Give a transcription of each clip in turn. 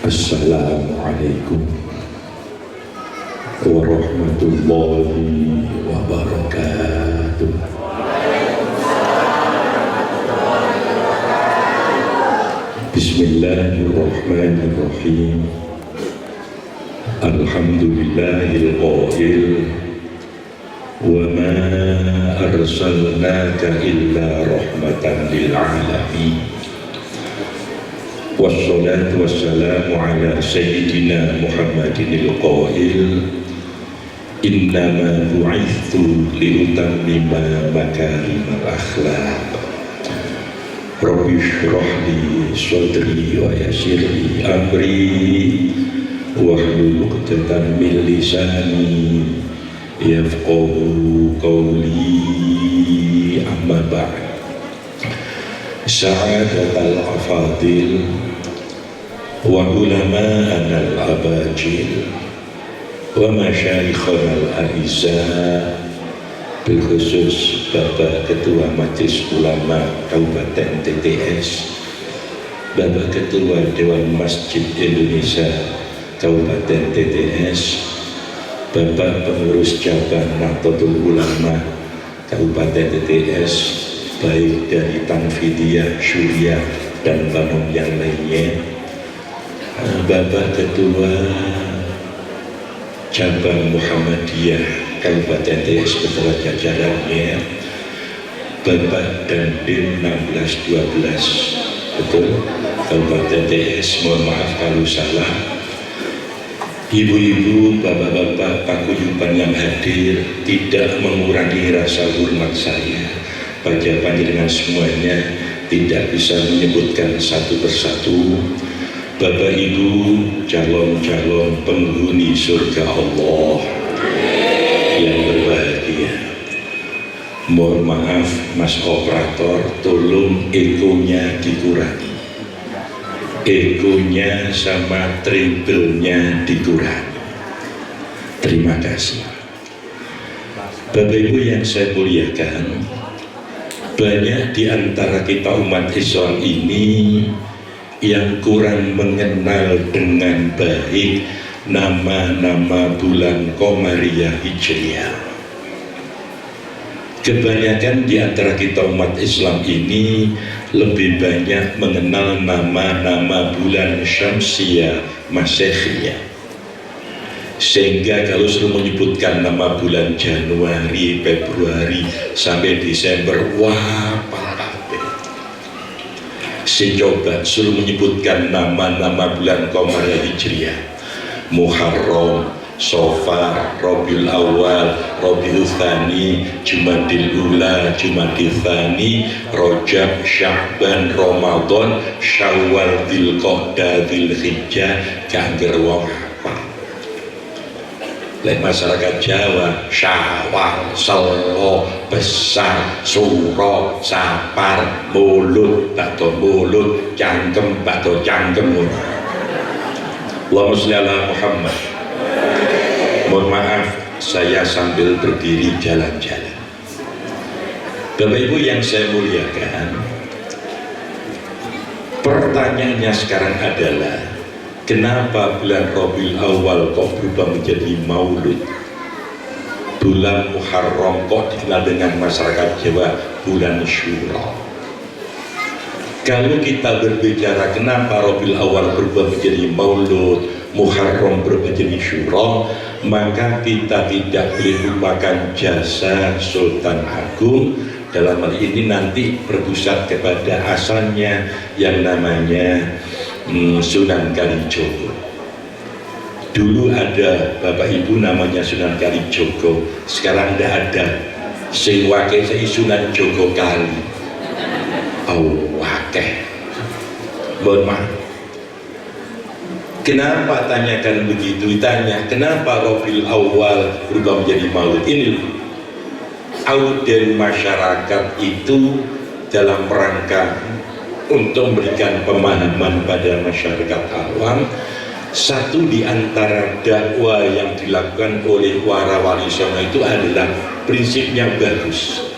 Assalamualaikum warahmatullahi wabarakatuh. Bismillahirrahmanirrahim. Alhamdulillahil qail wa ma arsalnaka illa rahmatan lil alamin. Wassalatu wassalamu ala sayyidina Muhammadinil qail innama bu'ithu liutammima makarimal akhlaq. Rabbi shrah li sadri wa yassir li amri wahlul 'uqdatam min lisani yafqahu qawli, amma ba'd. Sa'adatal afadil wa ulama'ana al-abajil wa masyayikhana al-a'izza, bil khusus Bapak Ketua Majelis Ulama Kabupaten TTS, Bapak Ketua Dewan Masjid Indonesia Kabupaten TTS, Bapak Pengurus Cabang Nahdlatul Ulama Kabupaten TTS, baik dari Tanfidiyah, Syuriah, dan Bangun yang lainnya, Bapak Ketua Cabang Muhammadiyah Kabupaten TTS beserta jajarannya, Bapak Dandim 1612 betul Kabupaten TTS, mohon maaf kalau salah. Ibu-ibu, bapak-bapak, paguyuban yang hadir, tidak mengurangi rasa hormat saya pada panjenengan semuanya, tidak bisa menyebutkan satu persatu. Bapak Ibu, calon-calon penghuni surga Allah yang berbahagia, mohon maaf Mas Operator, tolong ekonya dikurangi, ekonya sama treble-nya dikurangi. Terima kasih. Bapak Ibu yang saya muliakan, banyak di antara kita umat Islam ini yang kurang mengenal dengan baik nama-nama bulan Qamariyah Hijriyah. Kebanyakan di antara kita umat Islam ini lebih banyak mengenal nama-nama bulan Syamsiyah Masehiyah, sehingga kalau suruh menyebutkan nama bulan Januari, Februari sampai Desember, wah coba suruh menyebutkan nama-nama bulan Qamariyah Hijriyah, Muharram, Safar, Rabiul Awal, Rabiul Tsani, Jumadil Ula, Jumadil Tsani, Rajab, Sya'ban, Ramadan, Syawal, Dzulqa'dah, Dzulhijjah, kangger wong apa. Lek masyarakat Jawa, Syawal, Selo, Besar, Suro, Sapar, Mulut, bakto mulut, Cangkem, bakto cangkem. Allahumma sholli ala Muhammad. Mohon maaf, saya sambil berdiri jalan-jalan. Bapak Ibu yang saya muliakan, pertanyaannya sekarang adalah, kenapa bulan Rabiul Awal kok berubah menjadi Maulud? Bulan Muharram kok dikenal dengan masyarakat Jawa bulan Syura? Kalau kita berbicara kenapa Rabiul Awal berubah menjadi Maulud, Muharram berubah menjadi Syura, maka kita tidak boleh lupakan jasa Sultan Agung. Dalam hal ini nanti berpusat kepada asalnya yang namanya Sunan Kalijogo. Dulu ada Bapak Ibu namanya Sunan Kalijogo, sekarang tidak ada. Sing wakil saya Sunan Jogo Kali. Wakil. Mohon maaf. Kenapa tanyakan begitu? Ditanya kenapa Rabiul Awal berubah menjadi Maulud? Ini auden masyarakat itu dalam rangka untuk memberikan pemahaman pada masyarakat awam. Satu di antara dakwah yang dilakukan oleh para wali songo itu adalah prinsipnya bagus.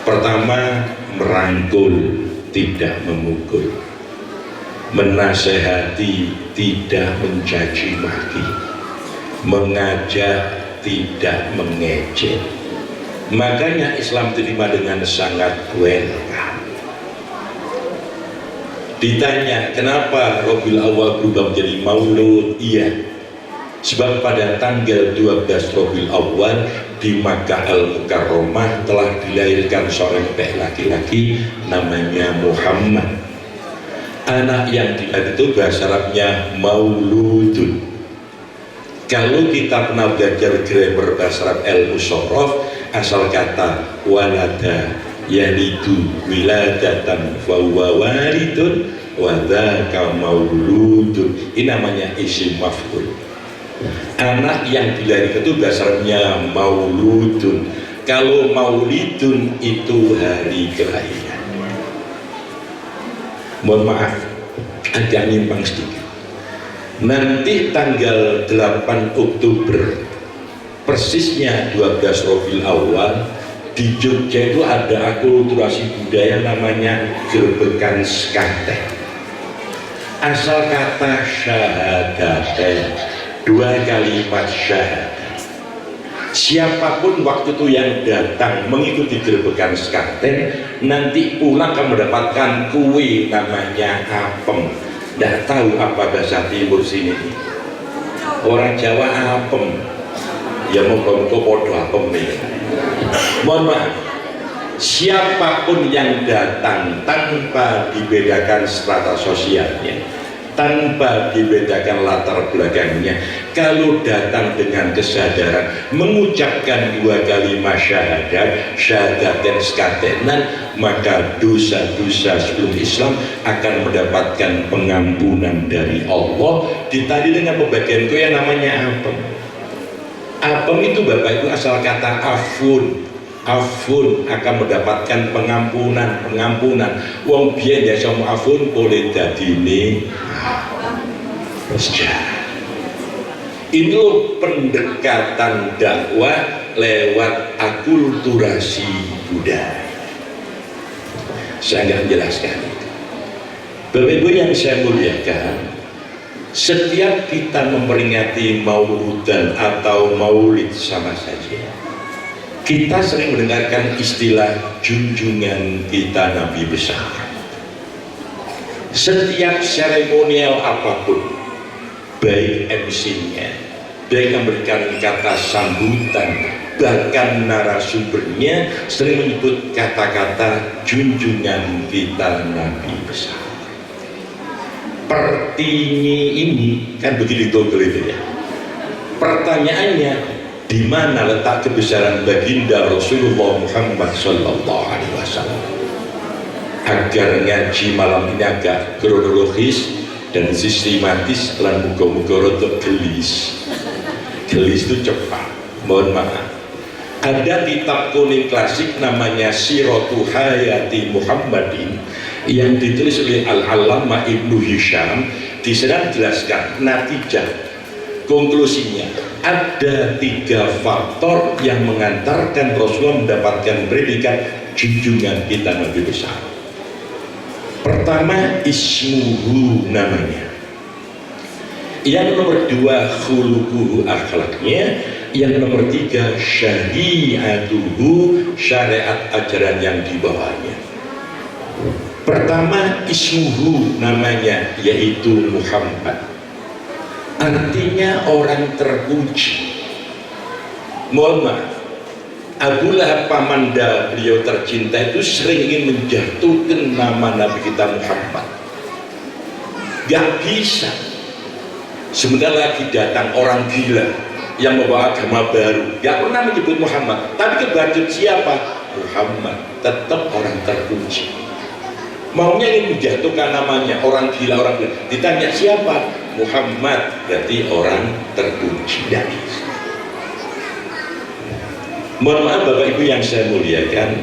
Pertama, merangkul, tidak memukul, menasehati, tidak mencaci maki, mengajak tidak mengejek. Makanya Islam diterima dengan sangat welcome. Ditanya kenapa Rabiul Awal berubah menjadi Maulud? Iya, sebab pada tanggal 12 Rabiul Awal di Makkah Al-Mukarramah telah dilahirkan seorang laki-laki namanya Muhammad. Anak yang dilahirkan itu bahasa Arabnya Mauludun. Kalau kita pernah belajar grammar bahasa Arab al-musharraf, asal kata walada yalidu wiladatan fa huwa walidun wa dzaka mauludun. Ini namanya isim maf'ul. Anak yang dilahirkan itu bahasa Arabnya mauludun. Kalau maulidun itu hari kelahiran. Mohon maaf, agak nyimpang sedikit. Nanti tanggal 8 Oktober persisnya 12 Rabiul Awal di Jogja itu ada akulturasi budaya namanya Gerebekan Sekaten. Asal kata syahadaten, 2 kalimat syahadat. Siapapun waktu itu yang datang mengikuti Gerebekan Sekaten nanti pulang akan mendapatkan kue namanya apem. Tidak tahu apa bahasa timur sini. Orang Jawa apem, ya moga-moga podo apem nih. Mohon maaf, siapapun yang datang tanpa dibedakan strata sosialnya, tanpa dibedakan latar belakangnya, kalau datang dengan kesadaran mengucapkan 2 kalimat syahadat, syahadaten sekatenan, maka dosa-dosa sebelum Islam akan mendapatkan pengampunan dari Allah. Ditandai dengan pembagian kue yang namanya apem. Apem itu Bapak Ibu asal kata afun. Afun akan mendapatkan pengampunan. Wong biyen ya sama afun boleh dadine sejarah. Itu pendekatan dakwah lewat akulturasi budaya. Saya nggak menjelaskan itu. Bapak Ibu yang saya muliakan, setiap kita memperingati Mauludan atau Maulid sama saja, kita sering mendengarkan istilah junjungan kita Nabi besar. Setiap seremonial apapun, baik MC-nya, baik memberikan kata sambutan, bahkan narasumbernya sering menyebut kata-kata junjungan kita Nabi besar. Pertinyi ini kan begitu itu ya. Pertanyaannya, di mana letak kebesaran baginda Rasulullah Muhammad Sallallahu Alaihi Wasallam? Agar ngaji malam ini agak kronologis dan sistematis, lan muga-muga rotok gelis. Gelis itu cepat. Mohon maaf. Ada kitab kuning klasik namanya Siratu Hayati Muhammadin yang ditulis oleh Al-Allamah Ibnu Hisham. Di sana dijelaskan natijah, konklusinya ada 3 faktor yang mengantarkan Rasulullah mendapatkan predikat junjungan kita Nabi besar. Pertama, ismuhu, namanya. Yang nomor 2, khuluquhu, akhlaknya. Yang nomor 3, syariatuhu, syariat ajaran yang dibawanya. Pertama, ismuhu, namanya, yaitu Muhammad. Artinya orang terpuji. Mohon maaf, Abu Lahab pamanda beliau tercinta itu sering ingin menjatuhkan nama Nabi kita Muhammad. Gak bisa. Sebentar lagi datang orang gila yang membawa agama baru, gak pernah menyebut Muhammad, tapi kebacut siapa? Muhammad. Tetap orang terpuji. Maunya ingin menjatuhkan namanya orang gila, orang gila. Ditanya siapa? Muhammad, berarti orang terpuji. Tidak bisa. Mohon maaf Bapak Ibu yang saya muliakan,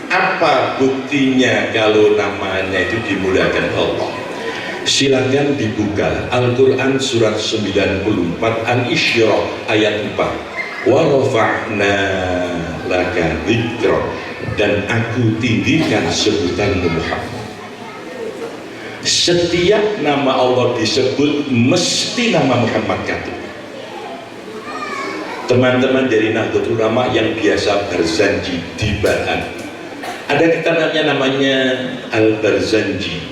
apa buktinya kalau namanya itu dimuliakan Allah? Silakan dibuka Al-Quran surat 94 Al-Isyrah ayat 4. Wa rafa'na laka dzikra, dan aku tinggikan sebutanmu Muhammad. Setiap nama Allah disebut mesti nama Muhammad katut. Teman-teman dari Nahdlatul Ulama yang biasa berzanji di Bahan, ada kitabnya namanya Al-Barzanji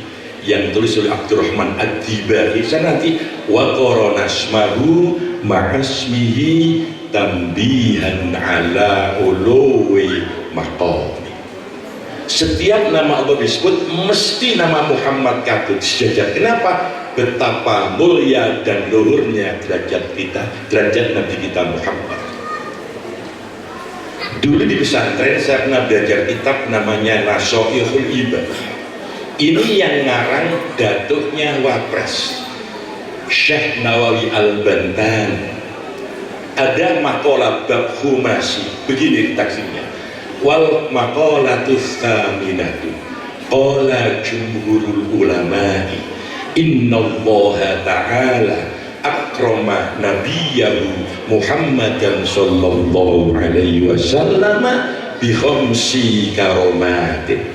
yang tulis oleh Abdurrahman Ad-Dibai. Saya nanti wa qarana asmahu ma'asmihi tambihan ala uluwi maqami. Setiap nama Allah disebut mesti nama Muhammad katut sejajar. Kenapa? Betapa mulia dan luhurnya derajat kita, derajat Nabi kita Muhammad. Dulu di pesantren saya pernah belajar kitab namanya Nasoihul Ibadah. Ini yang ngarang datuknya Wapres Syekh Nawawi Al-Bantan. Ada makalah bab khumasi, begini taksirnya. Wal maqalatus tsaminatu qala jumhurul ulama'i innallaha ta'ala akrama nabiyahu Muhammadan sallallahu alaihi wasallam bi khamsi karomatin.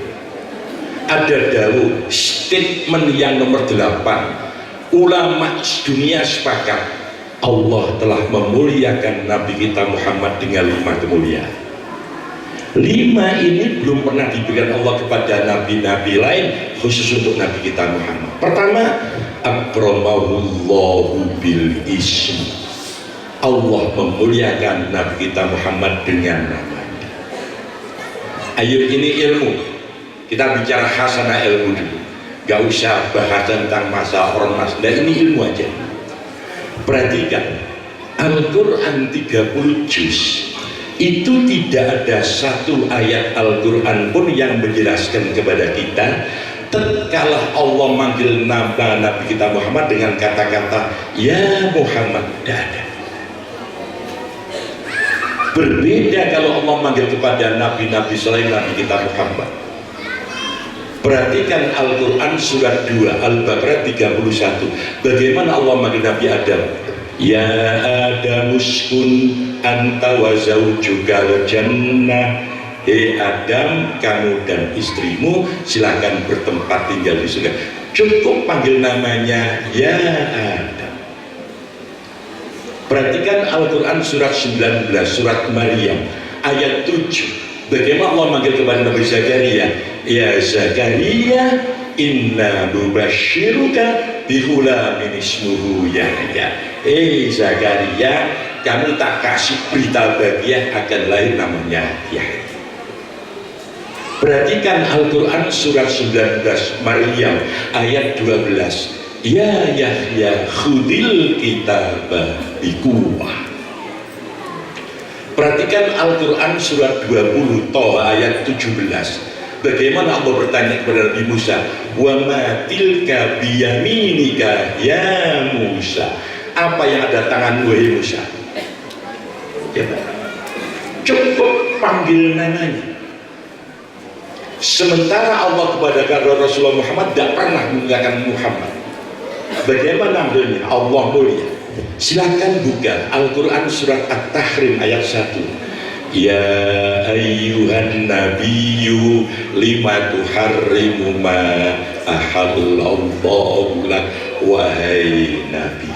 Ada dawuh statement yang nomor 8, ulama dunia sepakat Allah telah memuliakan Nabi kita Muhammad dengan 5 kemuliaan. 5 ini belum pernah diberikan Allah kepada nabi-nabi lain, khusus untuk Nabi kita Muhammad. Pertama, akramahullahu bil ismi. Allah memuliakan Nabi kita Muhammad dengan namanya. Ayo, ini ilmu. Kita bicara hasanah ilmu dulu, gak usah bahas tentang masa ormas. Nah, ini ilmu aja. Perhatikan, Al-Quran 30 juz itu tidak ada satu ayat Al-Quran pun yang menjelaskan kepada kita tatkala Allah manggil Nabi kita Muhammad dengan kata-kata ya Muhammad. Tidak ada. Berbeda kalau Allah manggil kepada nabi-nabi selain Nabi kita Muhammad. Perhatikan Al-Quran surat 2 Al-Baqarah 31. Bagaimana Allah manggil Nabi Adam? Ya Adam uskun anta wa zaujukal jannah. Hei Adam, kamu dan istrimu silakan bertempat tinggal di surga. Cukup panggil namanya ya Adam. Perhatikan Al-Quran surat 19 surat Maryam ayat 7. Bagaimana Allah manggil kepada Nabi Zakaria? Ya Zakaria, inna nubashiruka bihulamin ismuhu Yahya. Zakaria, kamu tak kasih berita bahagia akan lahir namanya Yahya. Perhatikan Al-Quran surat 19 Maryam ayat 12. Ya Yahya khudil kitabah bikuwah. Perhatikan Al-Quran surat 20 Toha ayat 17. Bagaimana Allah bertanya kepada Nabi Musa, wa ma tilka biyaminika ya Musa. Apa yang ada tanganmu wahai Musa? Ya, cukup panggil namanya. Sementara Allah kepada Rasulullah Muhammad tidak pernah menggunakan Muhammad. Bagaimana adanya Allah mulia? Silakan buka Al-Quran surat At-Tahrim ayat 1. Ya ayyuhan nabiyyu lima tuharrimu ma ahallallahu lak. Wahai Nabi.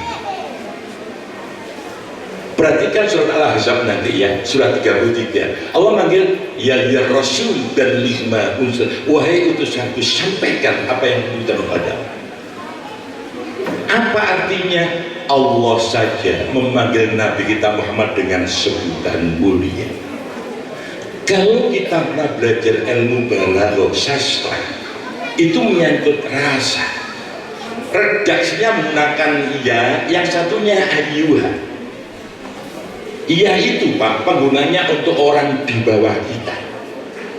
Perhatikan surat Al-Ahzab nanti ya, surat 33. Allah manggil ya Rasul dan lima unsur. Wahai utusanku, sampaikan apa yang kita padamu. Apa artinya? Allah saja memanggil Nabi kita Muhammad dengan sebutan mulia. Kalau kita pernah belajar ilmu balaghah sastra, itu menyangkut rasa. Redaksinya menggunakan ya, yang satunya ayyuha. Iya itu Pak, penggunanya untuk orang di bawah kita.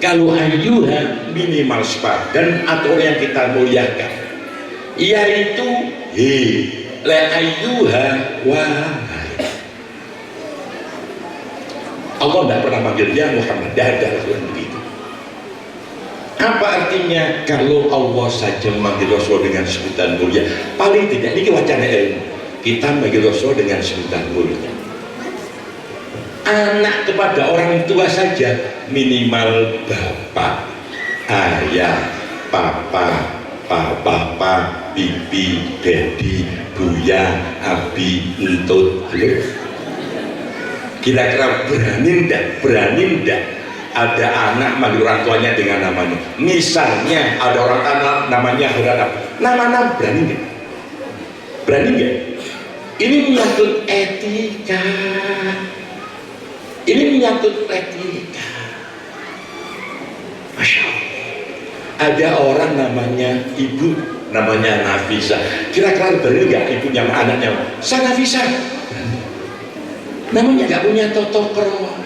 Kalau ayyuha minimal sepadan atau yang kita muliakan. Iya itu la ayyuha wahai. Allah tidak pernah manggil ya Muhammad, tidak ada yang begitu. Apa artinya? Kalau Allah saja memanggil Rasul dengan sebutan mulia, paling tidak ini wacana ilmu, kita manggil Rasul dengan sebutan mulia. Anak kepada orang tua saja minimal bapak, ayah, papa, pipi, dedi, buya, abi, entut. Kira-kira berani ndak ada anak manggil orang tuanya dengan namanya? Misalnya ada orang anak namanya Harap, nama berani nggak? Berani nggak? Ini menyangkut etika. Ini menyangkut etika. Masya Allah. Ada orang namanya ibu, namanya Nafisa. Kira-kira berani nggak ibunya sama anaknya? Saya Nafisa. Namanya nggak punya toto krama.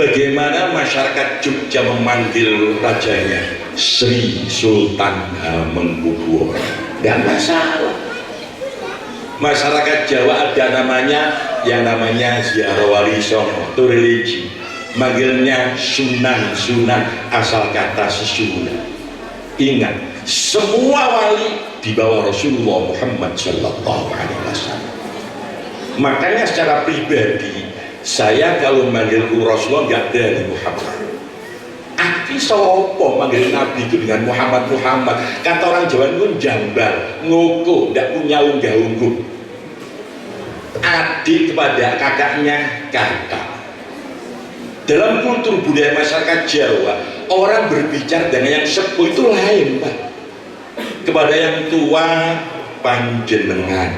Bagaimana masyarakat Jogja memanggil rajanya Sri Sultan Hamengkubuwono? Tidak masalah. Masyarakat Jawa ada namanya yang namanya Ziarah Wali Songo, itu religi. Manggilnya Sunan asal kata sesunan. Ingat, semua wali di bawah Rasulullah Muhammad Sallallahu Alaihi Wasallam. Makanya secara pribadi saya kalau manggil Rasulullah nggak dari Muhammad. Aki sopo manggil Nabi itu dengan Muhammad. Kata orang Jawa itu jambal, ngoko, tidak punya unggah-ungguh. Adik kepada kakaknya kakak. Dalam kultur budaya masyarakat Jawa, orang berbicara dengan yang sepuh itu lain, Pak. Kepada yang tua panjenengan,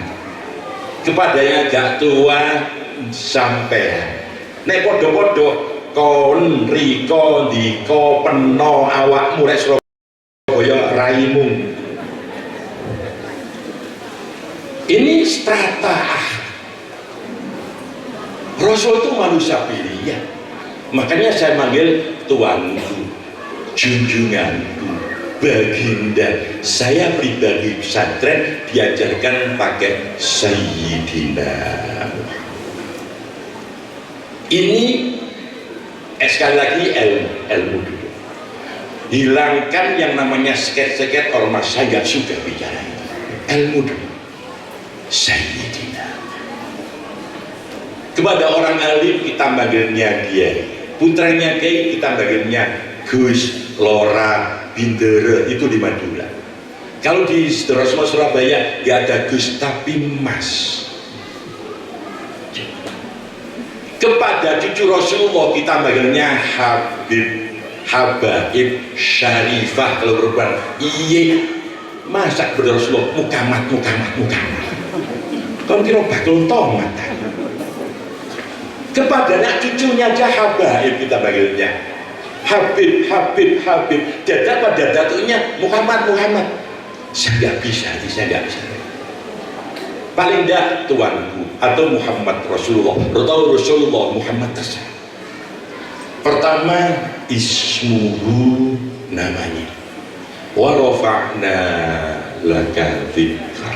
kepada yang agak tua sampean. Nek podo-podo kon riko diko peno awakmu rek Surabaya raimu. Ini strata. Rasul itu manusia pilihan. Makanya saya manggil tuanku, junjunganku, baginda. Saya pribadi pesantren diajarkan pakai Sayyidina. Ini sekali lagi ilmu dulu. Hilangkan yang namanya seket-seket ormas. Saya nggak suka bicara itu. Ilmu dulu. Sayyidina. Kepada orang alim kita manggilnya dia. Putranya Kiai kita manggilnya Gus, Lora, Bindere, itu di Madura. Kalau di Surabaya nggak ada Gus tapi Mas. Kepada cucu Rasulullah kita manggilnya Habib, Habaib, Syarifah. Kalau berubah iya masak bener Rasulullah mukamat. Kau kira bakul tomat. Kepada anak cucunya aja Habaib kita panggilnya Habib. Dadah pada datunya Muhammad. Saya nggak bisa. Paling tidak tuanku atau Muhammad Rasulullah atau Rasulullah Muhammad tersebut. Pertama ismuhu, namanya. Wa rafa'na laka dzikra.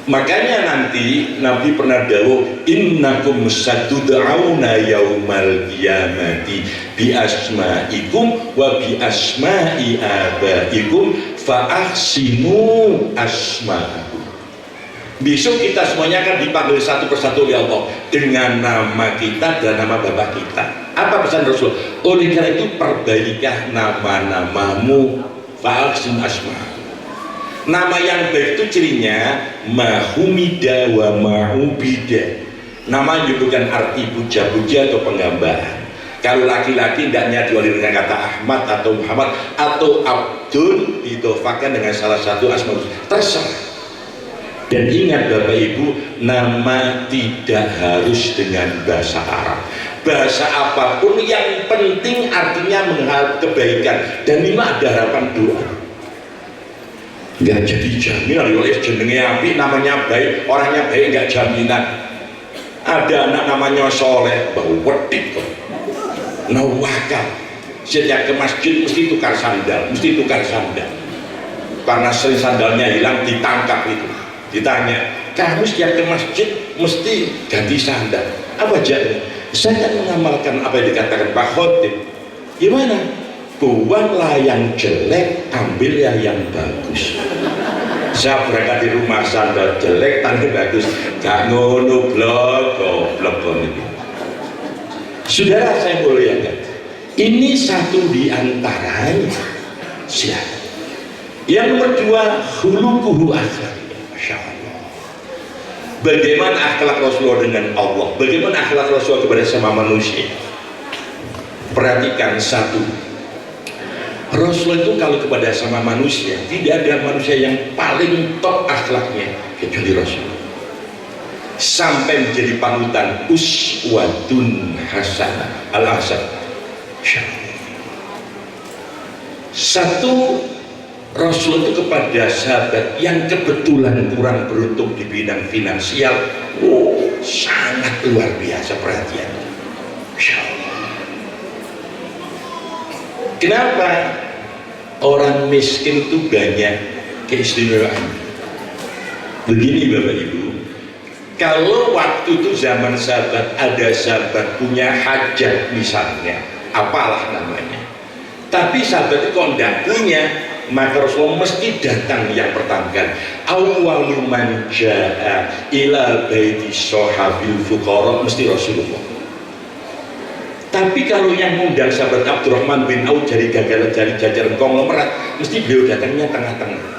Makanya nanti Nabi pernah dawuh innakum satud'auna yaumal qiyamati bi asma'ikum wa bi asma'i abaikum fa ahsinu asma'akum. Besok kita semuanya akan dipanggil satu persatu oleh Allah dengan nama kita dan nama bapak kita. Apa pesan Rasul? Oleh karena itu perbaikilah nama-namamu, fa'ahsin asma. Nama yang baik itu cirinya mahumida wa ma'ubida. Nama bukan arti puja-puja atau penggambaran. Kalau laki-laki tidaknya diwali dengan kata Ahmad atau Muhammad atau Abdul didofakan dengan salah satu asma, terserah. Dan ingat Bapak Ibu, nama tidak harus dengan bahasa Arab. Bahasa apapun yang penting artinya mengharap kebaikan. Dan lima ada harapan doa. Nggak jadi jaminan oleh jenenge api, namanya baik, orangnya baik, nggak jaminan. Ada anak namanya Soleh, bau wedit kok. Nawakal. Setiap ke masjid mesti tukar sandal. Karena sering sandalnya hilang ditangkap itu. Ditanya, kamu setiap ke masjid mesti ganti sandal. Apa aja? Saya kan mengamalkan apa yang dikatakan Pak Khotib. Gimana? Buanglah yang jelek, ambillah yang bagus. Saya berangkat di rumah sandal jelek, tanda bagus. Gak ngono blok ini. Saudara saya muliakan. Ini satu di antaranya. Silakan. Yang nomor dua, khuluquhu akhlak. Masya Allah. Bagaimana akhlak Rasulullah dengan Allah? Bagaimana akhlak Rasulullah kepada sama manusia? Perhatikan satu. Rasulullah itu kalau kepada sama manusia, tidak ada manusia yang paling top akhlaknya kecuali Rasulullah. Sampai menjadi panutan, uswatun hasanah al-hasan. Satu, Rasul itu kepada sahabat yang kebetulan kurang beruntung di bidang finansial, sangat luar biasa perhatian. Kenapa? Orang miskin itu banyak keistimewaan. Begini Bapak Ibu, kalau waktu itu zaman sahabat, ada sahabat punya hajat misalnya, apalah namanya, tapi sahabat itu kok tidak punya, maka Rasulullah mesti datang yang pertama kali. Awwalu man jaa ila baiti sahabil fuqara, mesti Rasulullah. Tapi kalau yang ngundang sahabat Abdurrahman bin Auf dari jajaran konglomerat, mesti beliau datangnya tengah-tengah.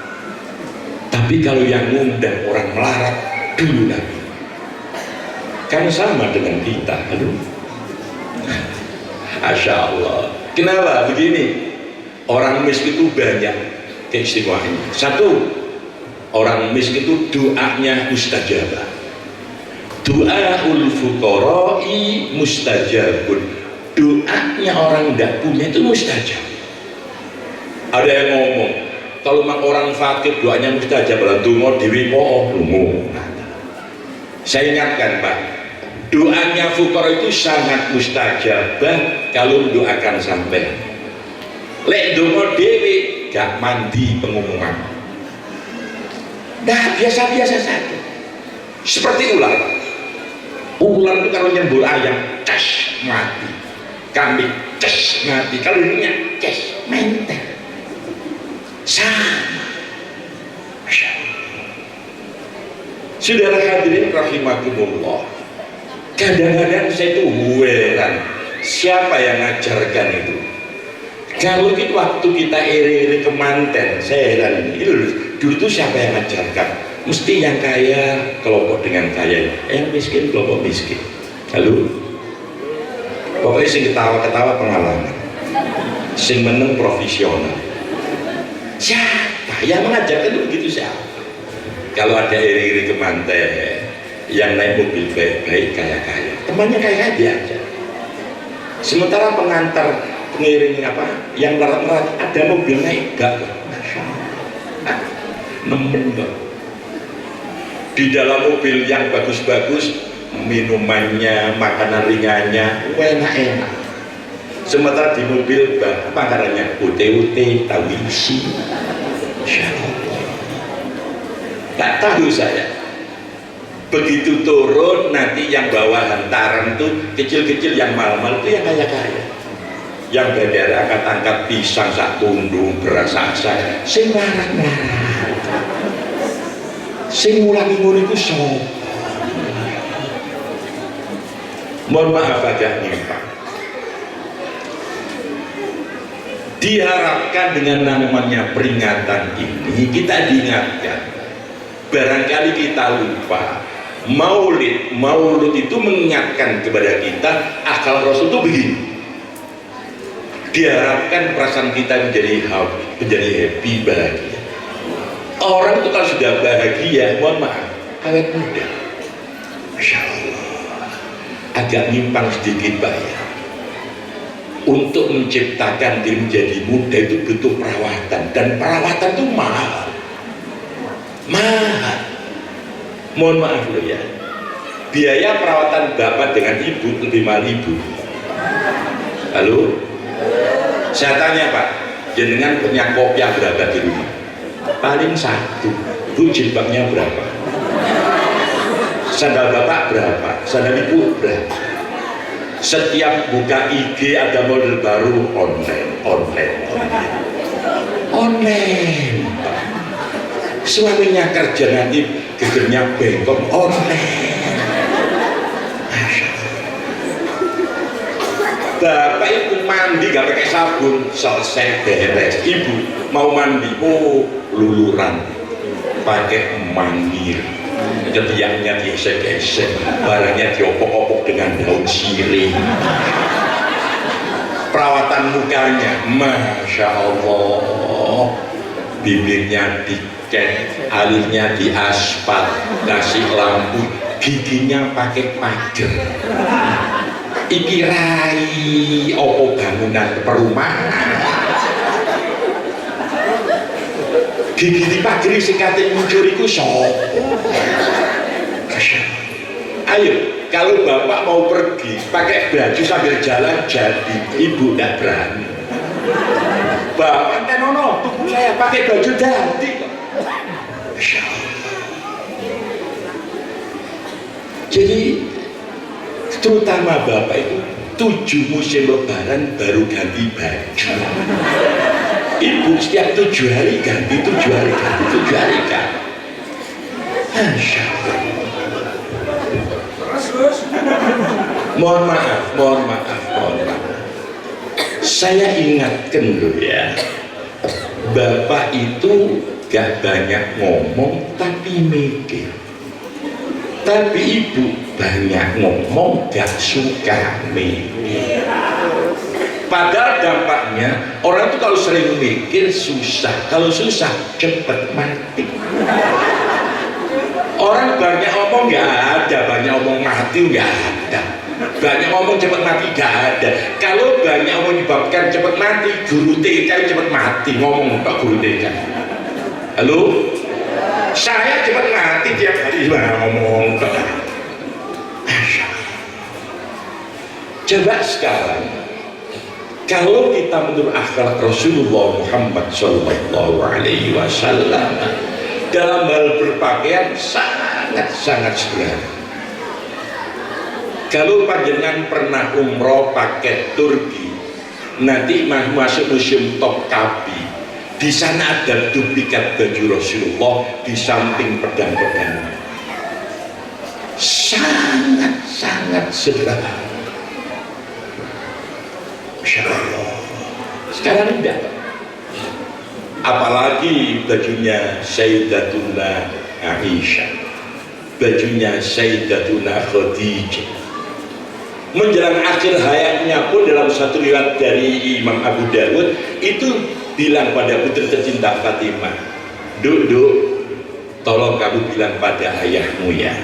Tapi kalau yang ngundang orang melarat, dulu Nabi. Kan sama dengan kita, aduh. Masya Allah. Kenapa begini? Orang miskin itu banyak keistimewaannya. Satu, orang miskin itu doanya mustajabah. Doaul fuqara'i mustajabun. Doanya orang tidak punya itu mustajab. Ada yang ngomong, kalau memang orang fakir doanya mustajab, lalu mau dewi lungo. Saya ingatkan Pak, doanya fuqara itu sangat mustajabah kalau mendoakan sampai. Lek dongo dewi gak mandi pengumuman. Nah biasa-biasa saja. Seperti ular. Ular itu kalau nyembur ayam, cas mati. Kambing, cas mati. Kalau ini cas mentel. Sama. Masya Allah. Saudara hadirin rahimakumullah. Kadang-kadang saya itu heran, siapa yang ngajarkan itu? Kalau gitu waktu kita iri-iri kemanten, saya heran ini. Dulu itu siapa yang ngajarkan? Mesti yang kaya kelompok dengan kaya, yang miskin kelompok miskin. Lalu pokoknya sing ketawa-ketawa pengalaman, sing meneng profesional. Siapa yang mengajarkan itu begitu siapa? Kalau ada iri-iri kemanten, yang naik mobil baik-baik kaya-kaya, temannya kaya aja. Sementara pengantar pengiring apa yang larat-larat ada mobil naik gak? Nemen gak? Di dalam mobil yang bagus-bagus, minumannya, makanan ringannya enak-enak. Sementara di mobil makanannya ute-ute, tahu isi. Tak tahu saya. Begitu turun nanti yang bawa hantaran itu kecil-kecil, yang mal-mal itu yang kaya-kaya. Yang bandara angkat-angkat pisang sak tundung beras saya, sing larang-larang. Sing ngulangi ngono iku sapa? Mohon maaf agak nyimpang. Diharapkan dengan namanya peringatan ini kita diingatkan. Barangkali kita lupa, Maulid itu mengingatkan kepada kita akal Rasul itu begini. Diharapkan perasaan kita menjadi happy, bahagia. Orang itu kalau sudah bahagia, mohon maaf, awet muda. Masya Allah. Agak nyimpang sedikit Pak ya. Untuk menciptakan diri menjadi muda itu butuh perawatan, dan perawatan itu mahal. Mohon maaf loh ya, biaya perawatan bapak dengan ibu lebih mahal ibu. Halo, saya tanya Pak, jenengan punya kopiah berapa di rumah? Paling satu. Bu, jilbabnya berapa? Sandal bapak berapa? Sandal ibu berapa? Setiap buka IG ada model baru, online. Suaminya kerja nanti gegernya bengkok, online. Bapak itu mandi gak pakai sabun, selesai beres. Ibu mau mandi, oh luluran, pakai mandir, ketiaknya diesek-esek, barangnya diopok-opok dengan daun sirih. Perawatan mukanya, Masya Allah, bibirnya dicat, alisnya diaspal, kasih lampu, giginya pakai pager. Iki rai opo bangunan perumahan. Gigi dipageri sing kate muncul iku sapa? Ayo, kalau bapak mau pergi pakai baju sambil jalan jadi, ibu tidak berani. Bapak kan ono tuku saya pakai baju ganti kok. Jadi terutama bapak itu 7 musim lebaran baru ganti baju. Ibu setiap 7 hari ganti, 7 hari ganti, 7 hari ganti. Masya Allah. Mohon maaf. Saya ingatkan dulu ya, bapak itu gak banyak ngomong tapi mikir. Tapi ibu banyak ngomong gak suka mikir. Padahal dampaknya orang itu kalau sering mikir susah, kalau susah cepet mati. Orang banyak ngomong gak ada, banyak ngomong mati gak ada. Banyak ngomong cepet mati gak ada. Kalau banyak ngomong menyebabkan cepet mati, guru TK cepet mati ngomong Pak guru TK. Halo? Saya cepet mati tiap hari ngomong. Coba sekarang, kalau kita menurut akhlak Rasulullah Muhammad SAW dalam hal berpakaian sangat sederhana. Kalau panjenengan pernah umroh pakai Turki, nanti masuk museum Topkapi, di sana ada duplikat baju Rasulullah di samping pedang-pedang. Sangat sederhana. Masya Allah. Sekarang tidak. Apalagi bajunya Sayyidatuna Aisyah, bajunya Sayyidatuna Khadijah. Menjelang akhir hayatnya pun dalam satu riwayat dari Imam Abu Dawud itu bilang pada putri tercinta Fatimah, Duk, tolong kamu bilang pada ayahmu ya,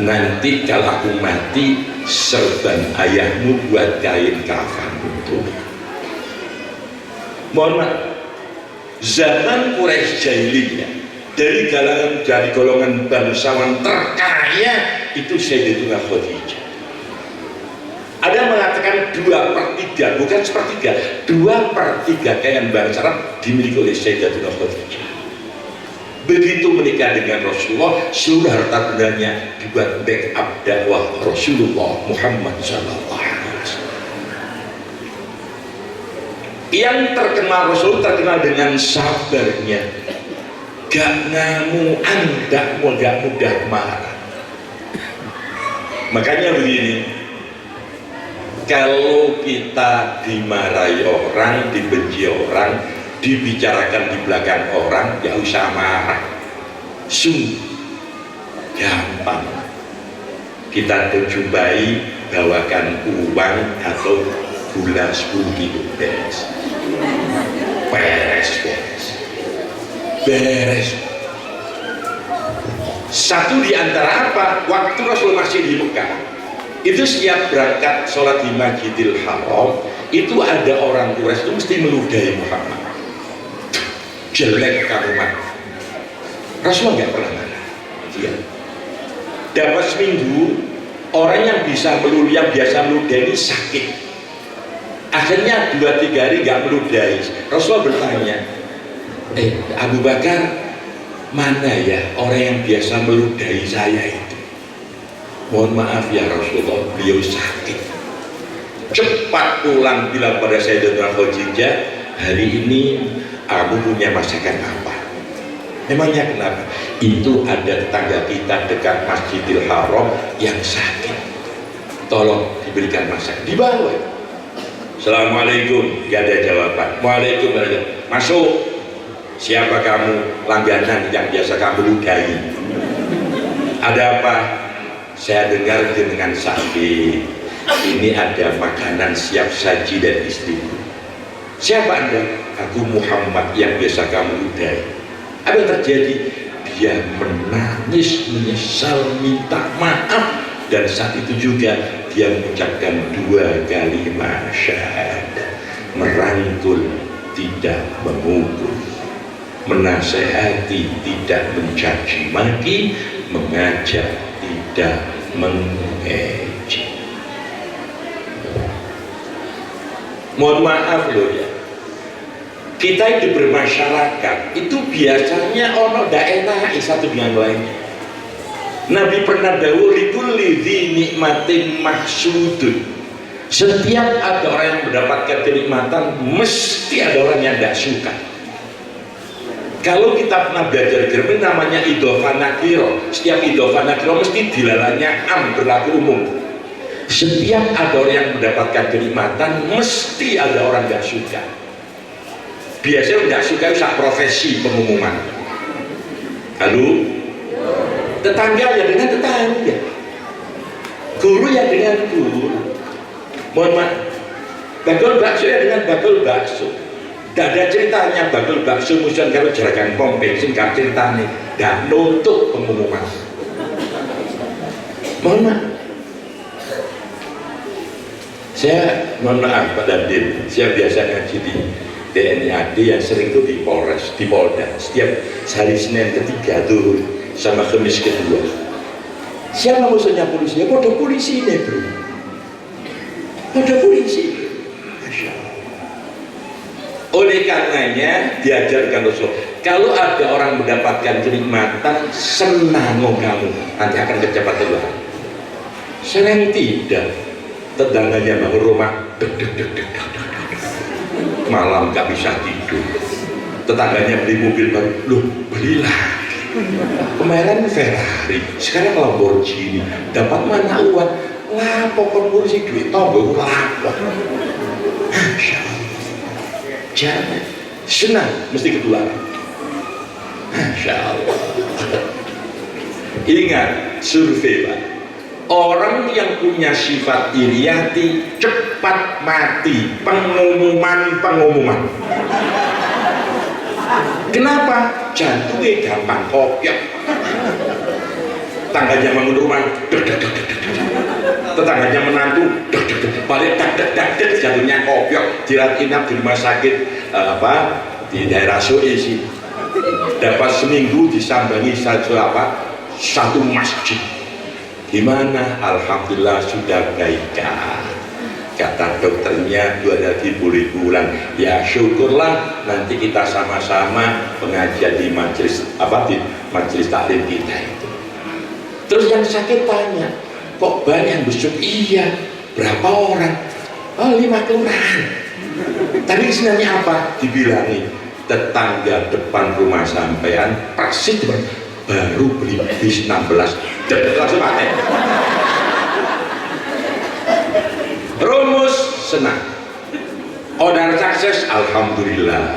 nanti kalau aku mati serban ayahmu buat kain kafan untuk. Mohon maaf, zaman Quraisy jahiliyah dari golongan bangsawan terkaya itu Sayyidatuna Khadijah. Ada yang mengatakan 2/3, bukan 1/3, 2/3 kekayaan bangsa Arab dimiliki oleh Sayyidatuna Khadijah. Begitu menikah dengan Rasulullah, seluruh harta bendanya dibuat backup dakwah Rasulullah Muhammad SAW. Yang terkenal Rasul terkenal dengan sabarnya, gak ngamuan, gak mudah marah. Makanya begini, kalau kita dimarahi orang, dibenci orang, dibicarakan di belakang orang, ya usah marah. Sungguh gampang. Kita terjumpai bawakan uang atau gula 10 kilo beres. Satu di antara apa? Waktu Rasul masih di Mekah, itu setiap berangkat sholat di Masjidil Haram, itu ada orang Quraisy itu mesti meludahi Muhammad. Jelek kamu mah. Rasulullah nggak pernah marah. Dia dapat seminggu, orang yang biasa meludahi ini sakit. Akhirnya 2-3 hari nggak meludahi. Rasulullah bertanya, Abu Bakar, mana ya orang yang biasa meludahi saya itu? Mohon maaf ya Rasulullah, beliau sakit. Cepat pulang bilang pada Sayyidatuna Khadijah, hari ini kamu punya masakan apa? Memangnya kenapa? Itu ada tetangga kita dekat Masjidil Haram yang sakit, tolong diberikan masakan. Dibawa. Assalamualaikum, gak ada jawaban. Waalaikumsalam. Masuk. Siapa kamu? Langganan yang biasa kamu ludahi. Ada apa? Saya dengar dengan sakit. Ini ada makanan siap saji dari istriku. Siapa Anda? Aku Muhammad yang biasa kamu ludahi. Apa yang terjadi? Dia menangis, menyesal, minta maaf. Dan saat itu juga dia mengucapkan 2 kalimat syahadat. Merangkul, tidak memukul. Menasehati, tidak mencaci maki. Mengajak, tidak mengejek. Mohon maaf loh ya, kita hidup bermasyarakat itu biasanya ono daerah satu dengan lainnya. Nabi pernah dawuh likulli dzi nikmatin mahsudun. Setiap ada orang yang mendapatkan kenikmatan, mesti ada orang yang tidak suka. Kalau kita pernah belajar German namanya idhofah nakiro. Setiap idhofah nakiro mesti dilalanya am, berlaku umum. Setiap ada orang yang mendapatkan kenikmatan, mesti ada orang yang tidak suka. Biasanya tidak suka itu saat profesi pengumuman. Halo? Tetangga ya dengan tetangga, guru ya dengan guru. Mohon maaf, bakul bakso ya dengan bakul bakso. Tidak ada ceritanya bakul bakso musuhan kalau jarakan pom bensin, gak ceritanya, gak nutup pengumuman. Mohon maaf, saya mohon maaf Pak Dandim, saya biasa ngaji di DNAD yang sering itu di Polres, di Polda. Setiap hari Senin ketiga tuh sama Kamis kedua. Siapa musuhnya polisi? Ya pada polisi ini bro. Pada polisi. Masya Allah. Oleh karenanya diajarkan Rasul, kalau ada orang mendapatkan kenikmatan, senang kamu, nanti akan kecepat Tuhan. Sering tidak, tetangganya bangun rumah, malam gak bisa tidur. Tetangganya beli mobil baru, loh belilah. Kemarin Ferrari, sekarang Lamborghini. Dapat mana uang? Lah pokok ngurusi duit tonggo lapor. Masya Allah. Jangan senang, mesti ketularan. Masya Allah. Ingat survei Pak, orang yang punya sifat iriati cepat mati. Pengumuman. Kenapa? Jantungnya gampang kopiok. Tangganya bangun rumah, tetangganya menantu, balik jantungnya kopiok. Dirawat inap di rumah sakit di daerah Sulawesi. Dapat seminggu disambangi satu masjid. Gimana? Alhamdulillah sudah baikan. Kata dokternya 2 hari boleh pulang. Ya syukurlah, nanti kita sama-sama pengajian di majelis di majelis taklim kita itu. Terus yang sakit tanya, kok banyak besok? Iya, berapa orang? Oh 5 kelurahan. Tadi sebenarnya apa? Dibilangi tetangga depan rumah sampean persis baru beli bis 16 langsung mati. Rumus senang, order sukses, alhamdulillah.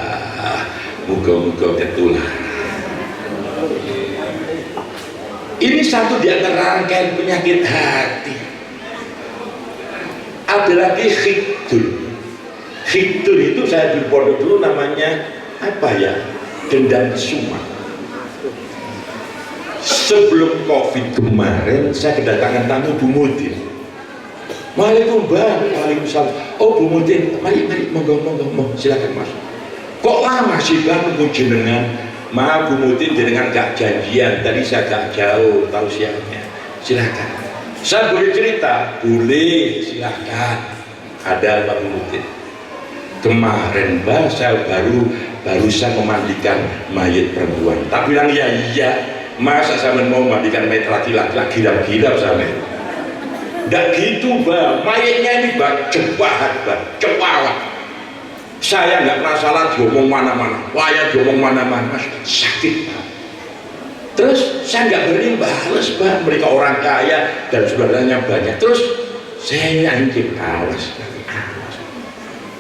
Muga-muga ketularan. Ini satu di antara rangkaian penyakit hati. Ada lagi khidul. Khidul itu saya di pondok dulu namanya apa ya? Dendam kesumat. Sebelum COVID kemarin saya kedatangan tamu Bu Mudin. Waalaikumsalam. Oh Bu Mudin, mari monggo silakan Mas. Kok lama sih Bang nunggu jenengan? Maaf Bu Mudin, jenengan gak janjian, tadi saya gak jauh tahu siapnya. Silakan. Saya boleh cerita? Boleh, silakan. Ada Pak Bu Mudin. Kemarin Bang saya barusan memandikan mayat perempuan. Tak bilang iya. Masa saya mau memandikan mayat laki-laki gila-gila sama. Nggak gitu Bang, mayatnya ini Bang, cepat Bang, cepat. Saya nggak penasaran diomong mana-mana, wayang diomong mana-mana, sakit Bang. Terus saya nggak berani balas Bang, mereka orang kaya dan saudaranya banyak. Terus saya nyanyi, awas.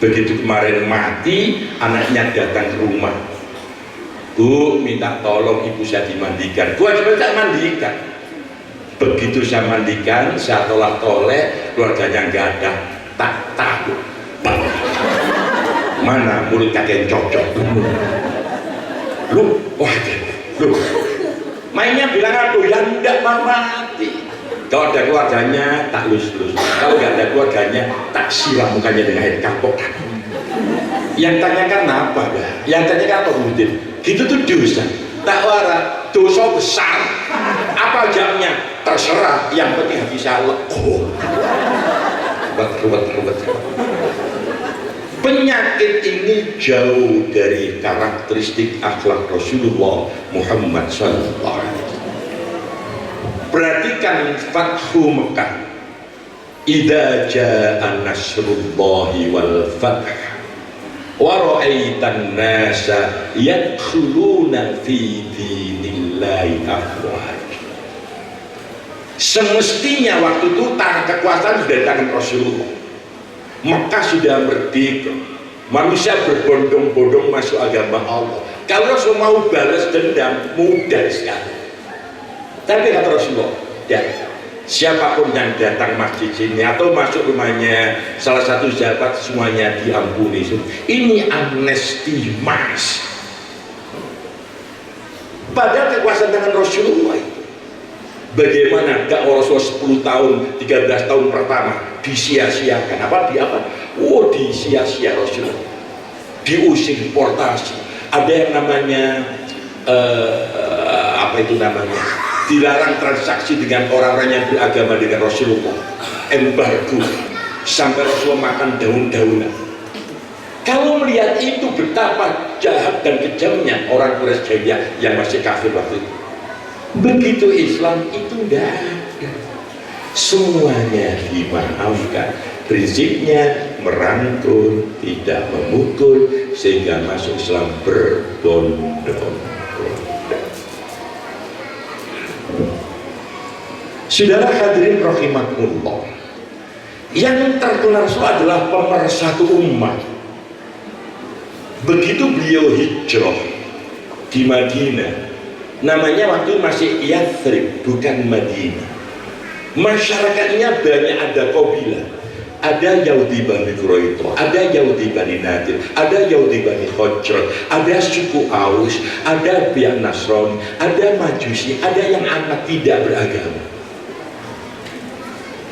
Begitu kemarin mati, anaknya datang ke rumah, Bu, minta tolong ibu saya dimandikan. Gua coba tak mandikan. Begitu saya mandikan, saya tolak-tolek, keluarganya nggak ada. Tak tahu mana mulut kakek cocok. Lu, wah, lu mainnya bilang aduh yang enggak mati. Kalau ada keluarganya tak lus-lus, kalau nggak ada keluarganya tak siram mukanya dengan air kapok. Yang tanyakan apa ya? Yang tanyakan apa Budin? Gitu tuh dosa. Tak warak, dosa besar. Apa jamnya? Terserah. Yang penting hati saya lego. Ruwet. Penyakit ini jauh dari karakteristik akhlak Rasulullah Muhammad SAW. Perhatikan Fathu Mekah. Idza jaa nasrullahi wal fath wa ra'aitan nasa yadkhuluna fi dinillahi afwaj. Semestinya waktu itu tangan kekuasaan sudah di tangan Rasulullah. Mekah sudah merdeka, manusia berbondong-bondong masuk agama Allah. Kalau Rasul mau balas dendam, mudah sekali. Tapi kata Rasulullah, ya, siapapun yang datang masjid sini atau masuk rumahnya salah satu jabat, semuanya diampuni. Ini amnesti mas. Padahal kekuasaan dengan Rasulullah itu. Bagaimana dakwah Rasulullah 10 tahun, 13 tahun pertama disia-siakan. Apa? Disia-sia Rasulullah. Diusir, deportasi. Ada yang namanya dilarang transaksi dengan orang-orang yang beragama dengan Rasulullah. Embargo. Sampai Rasulullah makan daun-daunan. Kalau melihat itu betapa jahat dan kejamnya orang Quraisy yang masih kafir waktu itu. Begitu Islam itu tidak ada, semuanya dimaafkan. Prinsipnya merangkul, tidak memukul, sehingga masuk Islam berbondong-bondong. Saudara hadirin rahimakumullah, yang terkenal adalah pemersatu umat. Begitu beliau hijrah di Madinah, namanya waktu masih Yathrib, bukan Madinah. Masyarakatnya banyak, ada kabilah, ada Yahudi Bani Quraidah, ada Yahudi Bani Nadir, ada Yahudi Bani Khojraj, ada suku Aus, ada pihak Nasrani, ada Majusi, ada yang anak tidak beragama.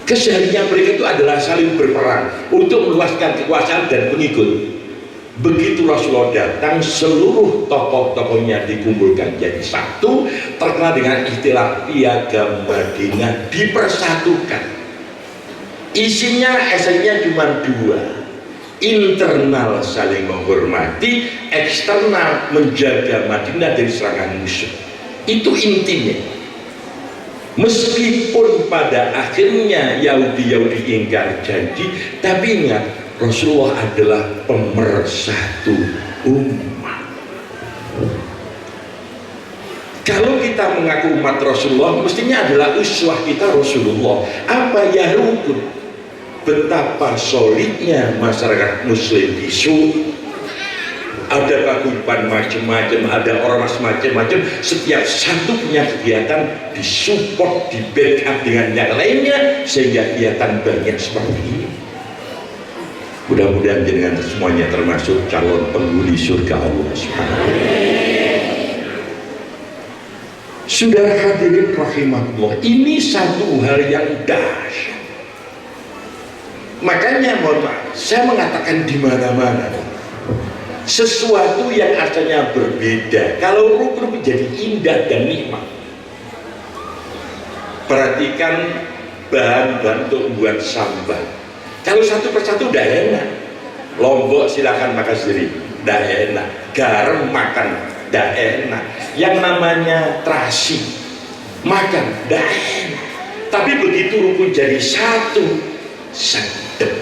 Keseharian mereka itu adalah saling berperang untuk meluaskan kekuasaan dan pengikut. Begitu Rasulullah datang, seluruh tokoh-tokohnya dikumpulkan jadi satu, terkenal dengan istilah Piagam Madinah, dipersatukan. Isinya esennya cuma dua: internal saling menghormati, eksternal menjaga Madinah dari serangan musuh. Itu intinya. Meskipun pada akhirnya Yahudi ingkar janji, tapi ingat, Rasulullah adalah pemersatu umat. Kalau kita mengaku umat Rasulullah, mestinya adalah uswah kita Rasulullah. Apa ya rukun? Betapa solidnya masyarakat Muslim di Suriah. Ada paguyuban macam-macam, ada orang macam-macam. Setiap satu punya kegiatan disupport, di backup dengan yang lainnya, sehingga kegiatan banyak seperti ini. Mudah-mudahan dengan semuanya termasuk calon penghuni surga Allah Subhanahu. Saudara hadirin rahimakumullah, ini satu hal yang dahsyat. Makanya mohon maaf, saya mengatakan di mana-mana sesuatu yang asalnya berbeda, kalau rukun menjadi indah dan nikmat. Perhatikan bahan-bahan untuk membuat sambal. Kalau satu persatu udah enak. Lombok silakan makan sendiri, udah enak. Garam makan, udah enak. Yang namanya terasi makan, udah enak. Tapi begitu rukun jadi satu, sedep.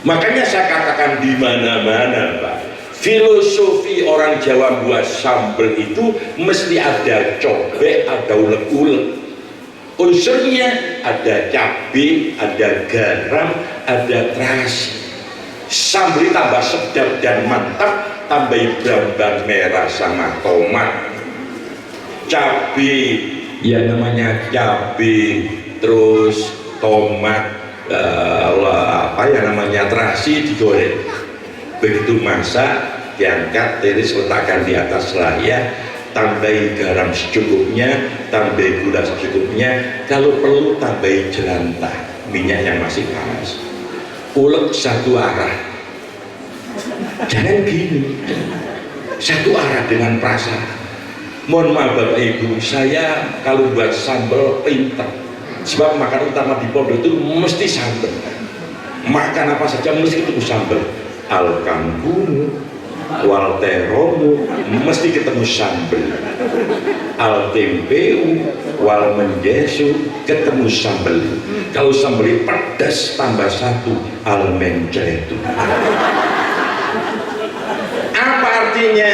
Makanya saya katakan di mana-mana, Pak, filosofi orang Jawa buat sambal itu mesti ada cobek, ada ulek-ulek. Unsurnya ada cabai, ada garam, ada terasi. Sambal tambah sedap dan mantap, tambahin bawang merah sama tomat. Cabai, yang namanya cabai, terus tomat, apa yang namanya terasi digoreng. Begitu masak, diangkat, tiris, letakkan di atas layar, tambahin garam secukupnya, tambahin gula secukupnya, kalau perlu tambahin jelantah, minyak yang masih panas. Ulek satu arah, jangan gini, satu arah dengan perasaan. Mohon maaf Bapak Ibu, saya kalau buat sambal pinter, sebab makan utama di pondok itu mesti sambal. Makan apa saja mesti ketemu sambal. Al kangkung, wal teromu, mesti ketemu sambal. Al tempeu, wal menjesu, ketemu sambal. Kalau sambal pedas tambah satu, al menjetu. Apa artinya?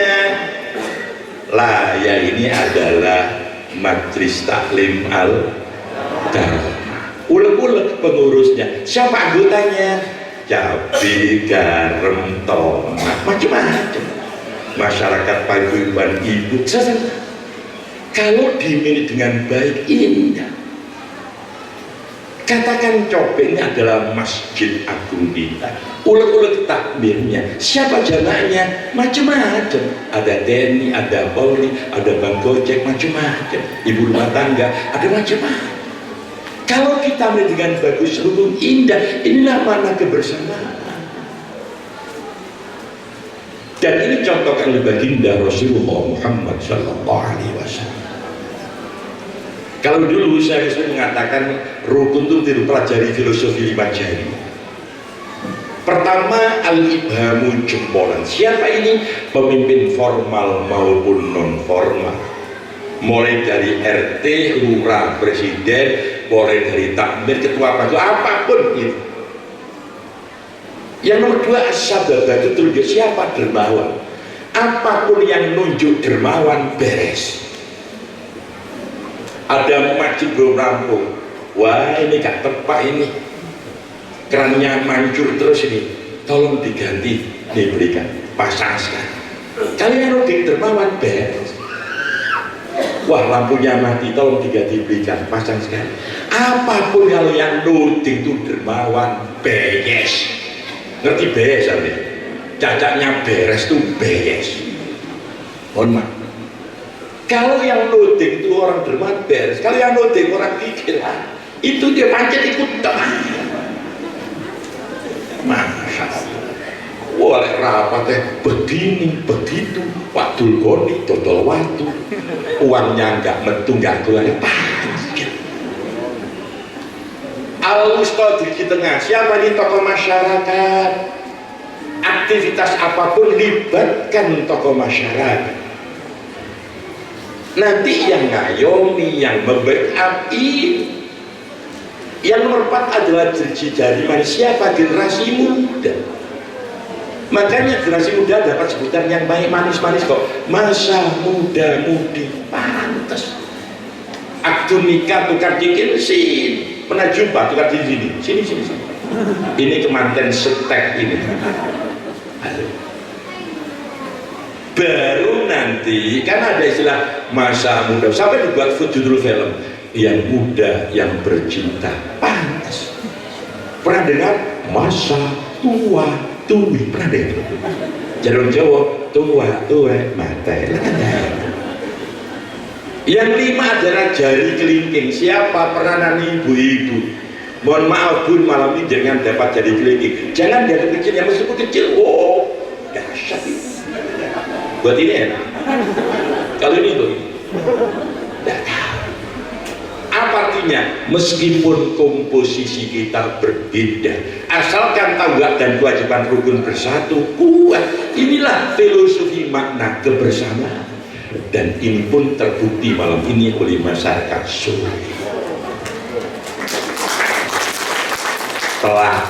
Lah ya ini adalah Majelis Taklim Al-Karomah. Ulek-ulek pengurusnya. Siapa anggotanya? Cabai, garam, tomat, macam-macam. Masyarakat paguyuban ibu. Kalau dimilih dengan baik, indah. Katakan Cope ini adalah Masjid Agung kita. Ulek-ulek takmirnya. Siapa jamaahnya? Macam-macam. Ada TNI, ada Polri, ada Bang Gojek, macam-macam. Ibu rumah tangga, ada macam-macam. Kalau kita melihat dengan bagus, rukun, indah, inilah makna kebersamaan. Dan ini contohkan oleh baginda Rasulullah Muhammad Sallallahu Alaihi Wasallam. Kalau dulu saya sering mengatakan rukun itu tidak pelajari filosofi 5 jari. Pertama, al-ibhamu jempolan. Siapa ini? Pemimpin formal maupun non formal. Mulai dari RT, lurah, presiden, mulai dari takmir, ketua paguyuban, apapun itu. Yang nomor 2, as-sababah itu tunjuk siapa? Dermawan. Apapun yang nunjuk dermawan beres. Ada masjid belum rampung, wah ini gak tepat ini, kerannya mancur terus ini, tolong diganti, diberikan, pasang sekali. Kalian nuding dermawan beres. Wah lampunya mati, tolong diganti, berikan, pasang sekali. Apapun kalau yang nuding itu dermawan beres. Ngerti beres ya? Cacatnya beres tuh beres. Mohon maaf. Kalau yang nuding itu orang dermawan beres, kalau yang nuding orang kikir, itu dia pancet ikut tengah. Masya Allah. Boleh rapat begini, begitu, waktu goni, dodol waktu, uangnya nggak metu, nggak keluar, pancet. Al-Ustadz di tengah, siapa di tokoh masyarakat? Aktivitas apapun libatkan tokoh masyarakat. Nanti yang ngayomi, yang membackup ini. Yang nomor 4 adalah jari manis. Siapa? Generasi muda. Makanya generasi muda dapat sebutan yang baik, manis-manis kok. Masa muda-mudi, pantas. Aktu nikah tukar cincin sih. Pernah jumpa tukar cincin sini. Sini. Ini kemanten setek ini. Baru nanti kan ada istilah masa muda, sampai dibuat judul film yang muda yang bercinta pantas. Pernah dengar masa tua tui? Pernah dengar? Jalur Jawa tua mata. Yang 5 adalah jari kelingking. Siapa peranan ibu-ibu? Mohon maaf Bu, malam ini jangan dapat jari kelingking. Jangan jari kecil, yang meskipun kecil, wow dahsyat itu. Buat ini ya, kalau ini tuh tidak tahu apa artinya. Meskipun komposisi kita berbeda, asalkan tanggung dan kewajiban rukun bersatu kuat. Inilah filosofi makna kebersamaan, dan ini pun terbukti malam ini oleh masyarakat Solo. Telah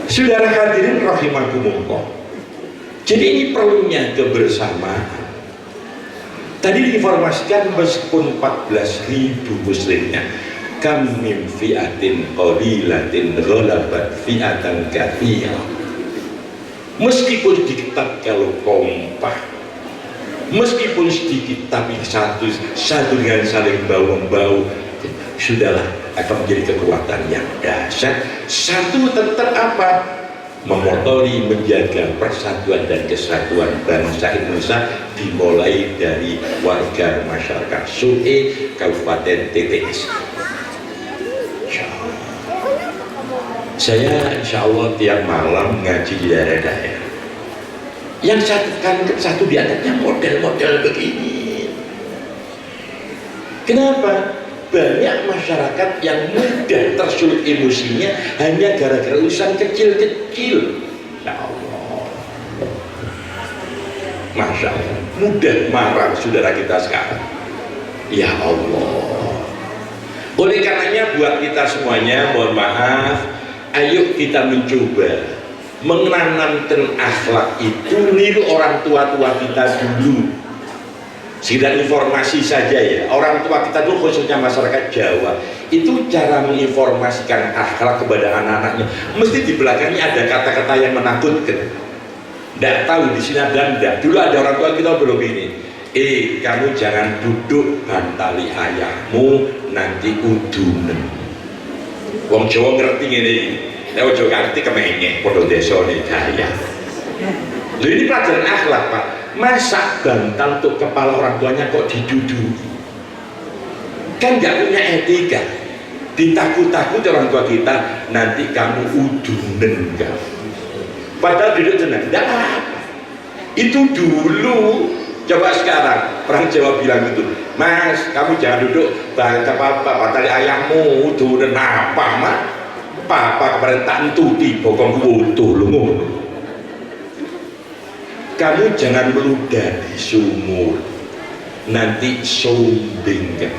saudara hadirin rahimakumullah. Jadi ini perlunya kebersamaan. Tadi diinformasikan meskipun 14.000 muslimnya, kam min fi'atin qalilatin ghalabat fi'atan katsirah. Meskipun sedikit kalau kompak, meskipun sedikit tapi satu dengan saling bau-bau, sudahlah akan menjadi kekuatan yang dahsyat. Satu tetap apa? Memotori, menjaga persatuan dan kesatuan bangsa Indonesia, dimulai dari warga masyarakat Sue Kabupaten TTS. Saya insya Allah tiap malam ngaji di daerah-daerah. Yang satu di atasnya model-model begini. Kenapa? Banyak masyarakat yang mudah tersulut emosinya hanya gara-gara urusan kecil-kecil. Ya Allah, Masya Allah, mudah marah saudara kita sekarang. Ya Allah. Oleh karenanya buat kita semuanya, mohon maaf, ayo kita mencoba menanamkan akhlak itu niru orang tua-tua kita dulu. Sekedar informasi saja ya, orang tua kita dulu khususnya masyarakat Jawa itu cara menginformasikan akhlak kepada anak-anaknya mesti di belakangnya ada kata-kata yang menakutkan. Tidak tahu di sini ada enggak. Dulu ada orang tua kita belum ini. Kamu jangan duduk bantali ayahmu nanti udunen. Wong Jawa ngerti ini. Wong Jawa ngerti kemengek podo desone daya. Loh, ini pelajaran akhlak, Pak. Masa bantal untuk kepala orang tuanya kok diduduki? Kan nggak punya etika. Ditakut-takut orang tua kita, nanti kamu udunen kamu. Padahal duduk tenang, tidak apa. Itu dulu. Coba sekarang orang Jawa bilang gitu, Mas, kamu jangan duduk bantali ayahmu udunen apa, Mak? Papa kemarin tak entuti bokong wutuh lu ngono. Kamu jangan meludah di sumur, nanti sombeng kan.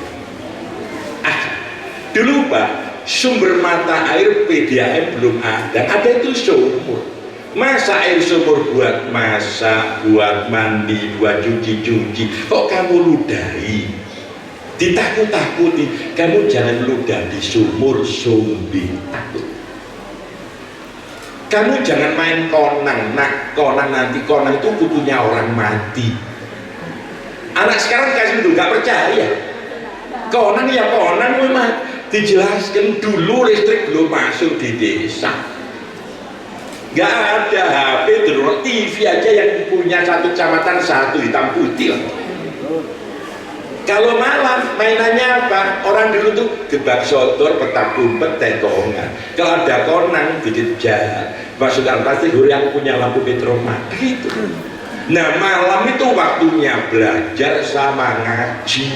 Dulu Pak, sumber mata air PDAM belum ada itu sumur. Masa air sumur buat masak, buat mandi, buat cuci-cuci, kok kamu ludahi? Ditakut-takuti, kamu jangan ludah di sumur, sombeng takut. Kamu jangan main konang, konang nanti konang itu kutunya orang mati. Anak sekarang kasih dulu gak percaya. Konang ya konang memang dijelaskan dulu listrik belum masuk di desa. Gak ada HP dulu, TV aja yang punya satu kecamatan satu hitam putih lah. Kalau malam mainannya apa? Orang dulu tuh gebak sodor, petak umpet, tekongan. Kalau ada konang dikejar, masukkan pasti guru yang punya lampu petromak gitu. Nah malam itu waktunya belajar sama ngaji.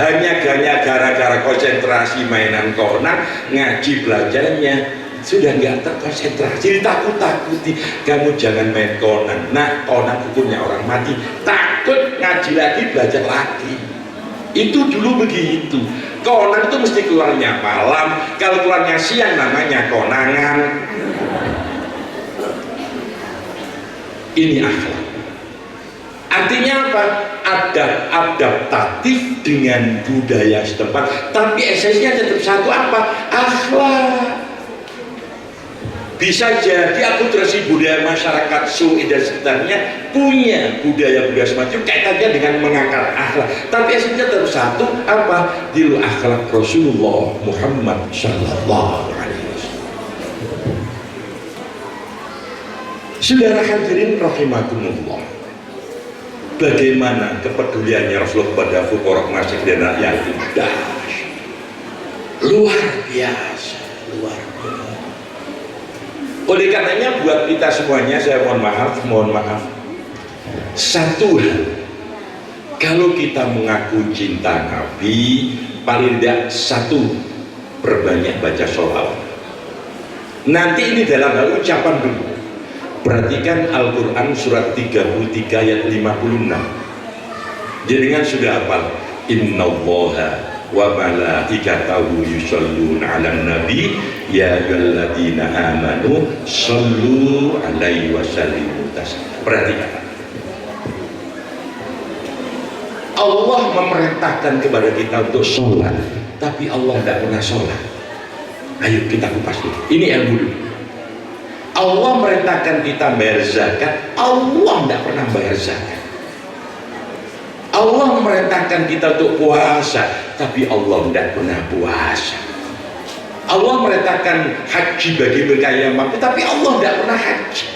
Hanya gara-gara konsentrasi mainan konang, ngaji belajarnya sudah nggak terkonsentrasi, takut-takuti. Kamu jangan main konang. Nah konang hukumnya orang mati, takut ngaji lagi, belajar lagi. Itu dulu begitu. Konang itu mesti keluarnya malam, kalau keluarnya siang namanya konangan. Ini akhlak. Artinya apa? Adaptatif dengan budaya setempat, tapi esensinya tetap satu apa? Akhlak. Bisa jadi akulturasi budaya masyarakat Sue dan sekitarnya punya budaya-budaya semacam kaitannya dengan mengangkat akhlak, tapi esensinya tetap satu apa? Dilu akhlak Rasulullah Muhammad Sallallahu Alaihi Wasallam. Saudara hadirin rahimakumullah, bagaimana kepeduliannya Rasulullah kepada fuqara masakin dan rakyat yatim? Luar biasa, luar biasa. Oleh karenanya buat kita semuanya saya mohon maaf, satu hal, kalau kita mengaku cinta Nabi, paling tidak satu, perbanyak baca sholawat. Nanti ini dalam hal ucapan dulu. Perhatikan Al-Quran surat 33 ayat 56. Jenengan sudah hafal, innallaha wa malaikatahu yusholluna 'alan nabi ya ayyuhalladzina amanu shollu 'alaihi wa sallimu taslima. Perhatikan, Allah memerintahkan kepada kita untuk sholat, tapi Allah tidak pernah sholat. Ayo kita kupas dulu. Ini ilmu dulu. Allah merintahkan kita bayar zakat, Allah tidak pernah bayar zakat. Allah memerintahkan kita untuk puasa, tapi Allah tidak pernah puasa. Allah memerintahkan haji bagi mereka yang mampu, tapi Allah tidak pernah haji.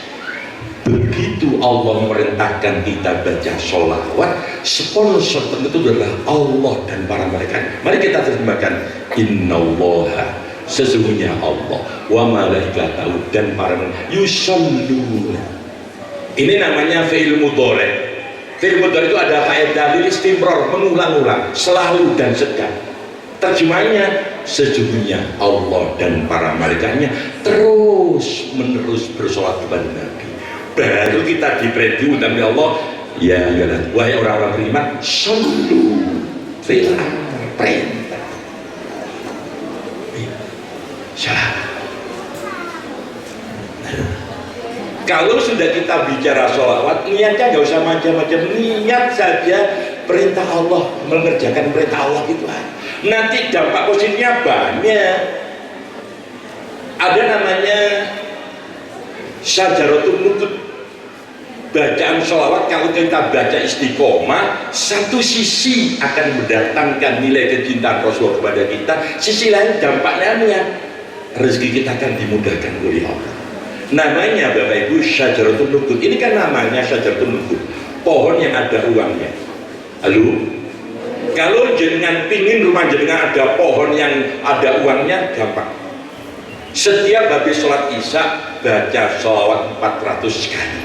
Begitu Allah memerintahkan kita baca sholawat, sponsor itu adalah Allah dan para malaikat. Mari kita terjemahkan, innallaha, sesungguhnya Allah, wa malaikatahu, dan para malaikat, yusholluna. Ini namanya fi'il mudhari'. Fi'il mudhari' itu ada faedah lil istimrar, mengulang-ulang, selalu dan sedang. Terjemahnya, sesungguhnya Allah dan para malaikatnya terus menerus bersolat kepada Nabi. Baru kita diperintah oleh Allah, ya wahai orang-orang beriman, shollu fil amr, perintah. Salah. Kalau sudah kita bicara sholawat, niatnya nggak usah macam-macam, niat saja perintah Allah, mengerjakan perintah Allah itu aja. Nanti dampak positifnya banyak. Ada namanya syajaratul nutut. Bacaan sholawat kalau kita baca istiqomah, satu sisi akan mendatangkan nilai kecintaan Rasul kepada kita, sisi lain dampaknya rezeki kita akan dimudahkan oleh Allah. Namanya Bapak Ibu syajaratul nutut. Ini kan namanya syajaratul nutut, pohon yang ada uangnya. Halo? Kalau jenengan pingin rumah jenengan ada pohon yang ada uangnya, gampang. Setiap habis sholat isya baca sholawat 400 kali.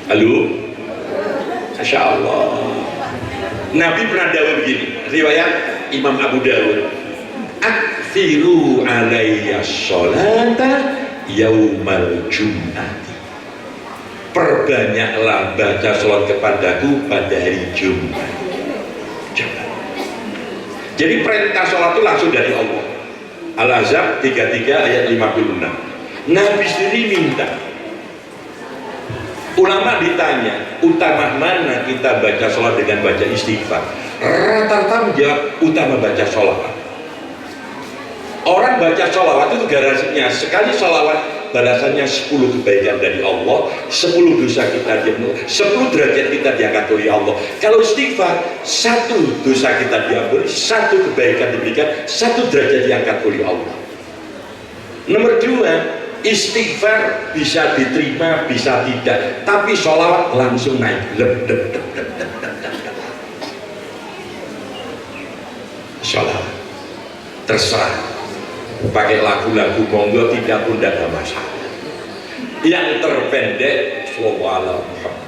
Halo? Masya Allah. Nabi pernah dawuh begini, riwayat Imam Abu Dawud, aktsiru alayya sholata yaumal jum'ati, perbanyaklah baca sholat kepadaku pada hari Jumat. Jadi perintah sholat itu langsung dari Allah. Al-Ahzab 33 ayat 56. Nabi sendiri minta. Ulama ditanya, utama mana kita baca sholat dengan baca istighfar? Rata-rata menjawab utama baca sholat. Orang baca sholawat itu garasinya sekali sholawat balasannya 10 kebaikan dari Allah, 10 dosa kita diampuni, 10 derajat kita diangkat oleh Allah. Kalau istighfar, 1 dosa kita diampuni, 1 kebaikan diberikan, 1 derajat diangkat oleh Allah. Nomor 2, istighfar bisa diterima, bisa tidak, tapi sholawat langsung naik. Sholawat terserah, pakai lagu-lagu monggo, tidak pun tidak ada masalah. Yang terpendek sallallahu Muhammad.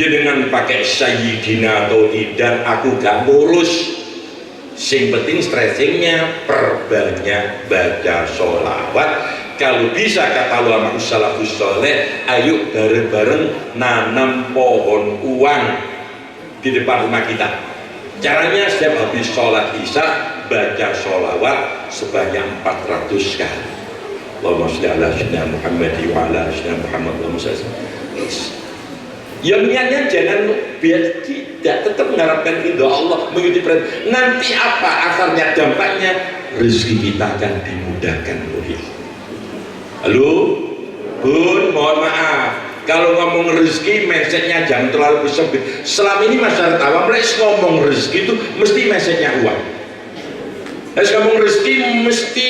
Jenengan pakai sayyidina atau tidak, aku gak ngurus. Sing penting stressingnya perbanyak baca sholawat. Kalau bisa kata ulama salafus soleh, ayo bareng-bareng nanam pohon uang di depan rumah kita. Caranya setiap habis sholat isya baca sholawat sebanyak 400 kali. Allahumma sholli ala sayyidina Muhammad wa ala sayyidina Muhammad wa yang niatnya jangan biar tidak, tetap mengharapkan ridho Allah, mengikuti perintah. Nanti apa akarnya, dampaknya rezeki kita akan dimudahkan oleh Allah. Halo Bun, mohon maaf kalau ngomong rezeki message-nya jangan terlalu bersempit. Selama ini masyarakat awam ngomong rezeki itu mesti message-nya uang. Ngomong rezeki mesti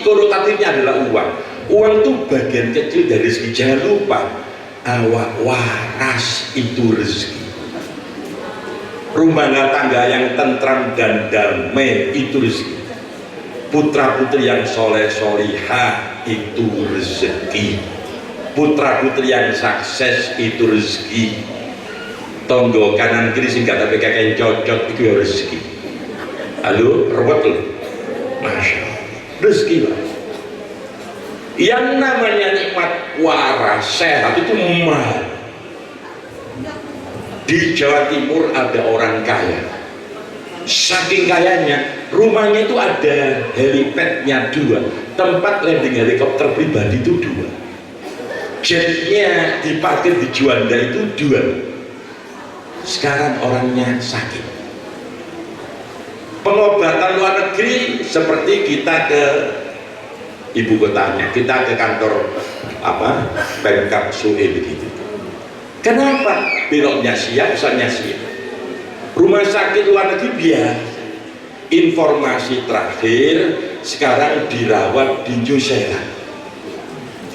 konotatifnya adalah uang. Uang itu bagian kecil dari rezeki. Jangan lupa awak waras itu rezeki. Rumah tangga yang tentram dan damai itu rezeki. Putra putri yang soleh solihah itu rezeki. Putra putri yang sukses itu rezeki. Tonggo kanan kiri sing gak tapi kakek cocok itu ya rezeki. Halo, robot loh. Masya Allah, rezeki lah. Yang namanya nikmat waras sehat itu mahal. Di Jawa Timur ada orang kaya, saking kayanya rumahnya itu ada helipadnya 2, tempat landing helikopter pribadi itu 2, jetnya diparkir di Juanda itu 2. sekarang orangnya sakit. Pengobatan luar negeri seperti kita ke ibu kotanya, kita ke kantor Pemkab SUE begitu. Kenapa? Pilotnya siap, misalnya siap. Rumah sakit luar negeri biasa. Informasi terakhir sekarang dirawat di New Zealand.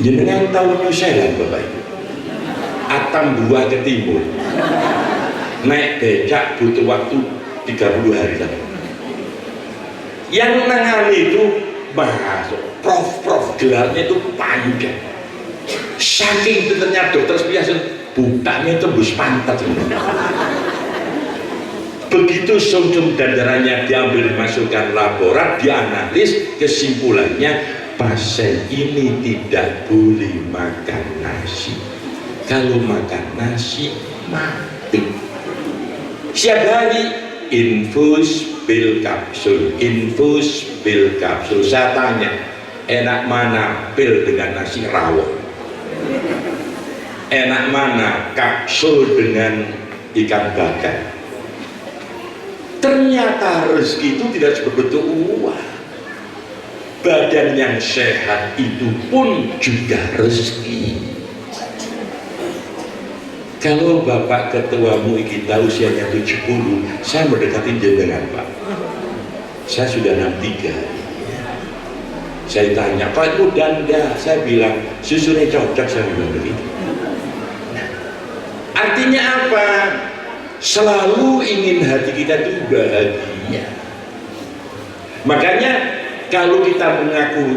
Jenengan tahu New Zealand Bapak Ibu? Atambua ke timur. Naik becak butuh waktu 30 hari lagi. Yang menangani itu masuk prof gelarnya itu panjang. Saking pinternya dokter biasa bukanya tembus pantat. Begitu sumsum dan darahnya diambil dimasukkan laborat, dianalisis, kesimpulannya pasien ini tidak boleh makan nasi. Kalau makan nasi mati. Siap hari infus pil kapsul, infus pil kapsul. Saya tanya, enak mana pil dengan nasi rawon? Enak mana kapsul dengan ikan bakar? Ternyata rezeki itu tidak berbentuk uang. Badan yang sehat itu pun juga rezeki. Kalau Bapak Ketua MUI kita usianya 70, saya mendekati jenengan Pak. Saya sudah 63. Saya tanya, Pak itu danda? Saya bilang, susunya cocok, saya bilang begitu. Artinya apa? Selalu ingin hati kita itu bahagia. Makanya kalau kita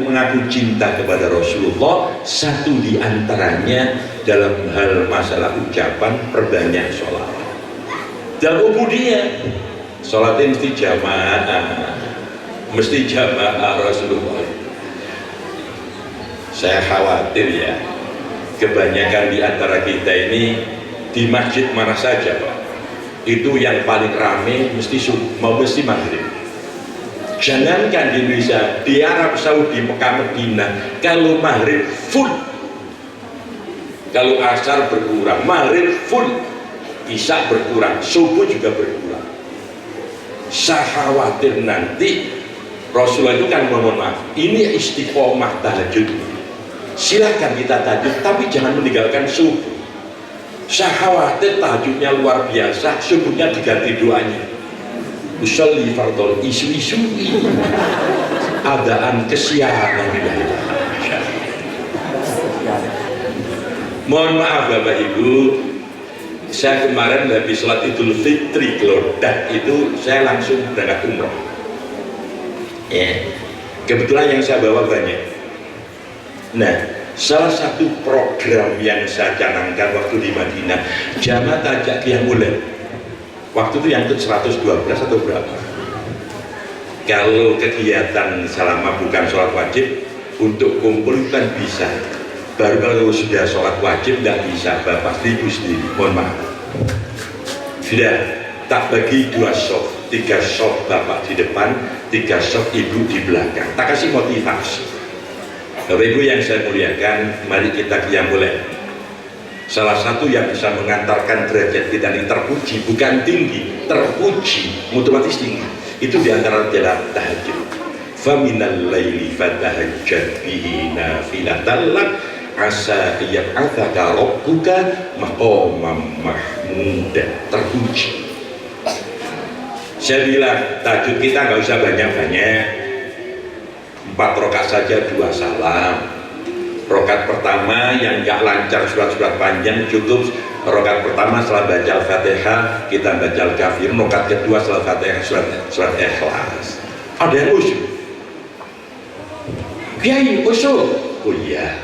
mengaku cinta kepada Rasulullah, satu di antaranya dalam hal masalah ucapan, perbanyak sholat. Dalam ubudiyah, sholatnya mesti jamaah Rasulullah. Saya khawatir ya, kebanyakan di antara kita ini di masjid mana saja Pak, itu yang paling rame mesti maghrib. Jangankan di Indonesia, di Arab Saudi, Mekah, Medina, kalau maghrib full, kalau asar berkurang, maghrib full, isya berkurang, subuh juga berkurang. Saya khawatir nanti Rasulullah itu kan mohon maaf, ini istiqomah tahajud, silahkan kita tahajud, tapi jangan meninggalkan subuh. Saya khawatir tahajudnya luar biasa, subuhnya diganti doanya. Usolli fardol isu-isu adaan kesianan. Mohon maaf Bapak Ibu, saya kemarin habis sholat Idul Fitri Kelodak itu saya langsung berangkat umroh. Ya, kebetulan yang saya bawa banyak. Nah, salah satu program yang saya canangkan waktu di Madinah, jamaah tajak qiyamul lail. Waktu itu yang ke 112 atau berapa? Kalau kegiatan selama bukan sholat wajib, untuk kumpul kan bisa. Baru kalau sudah sholat wajib nggak bisa, Bapak sendiri, mohon maaf. Sudah tak bagi 2 soft, 3 soft Bapak di depan, 3 soft Ibu di belakang. Tak kasih motivasi. Bapak Ibu yang saya muliakan, mari kita qiyamul lail. Salah satu yang bisa mengantarkan derajat kita ini terpuji, bukan tinggi, terpuji, otomatis tinggi. Itu diantara jalan tahajud. Faminal laili fatahajjad bihi nafilatan lak asa yab'atsaka rabbuka maqaman mahmuda. Terpuji. Saya bilang tahajud kita nggak usah banyak-banyak, 4 rakaat saja, 2 salam. Rokat pertama yang gak lancar surat-surat panjang cukup rokat pertama setelah baca Al-Fatihah kita baca Al-Kafir, rokat kedua setelah Fatihah surat Ikhlas. Ada yang usul, Kiai usul, oh iya.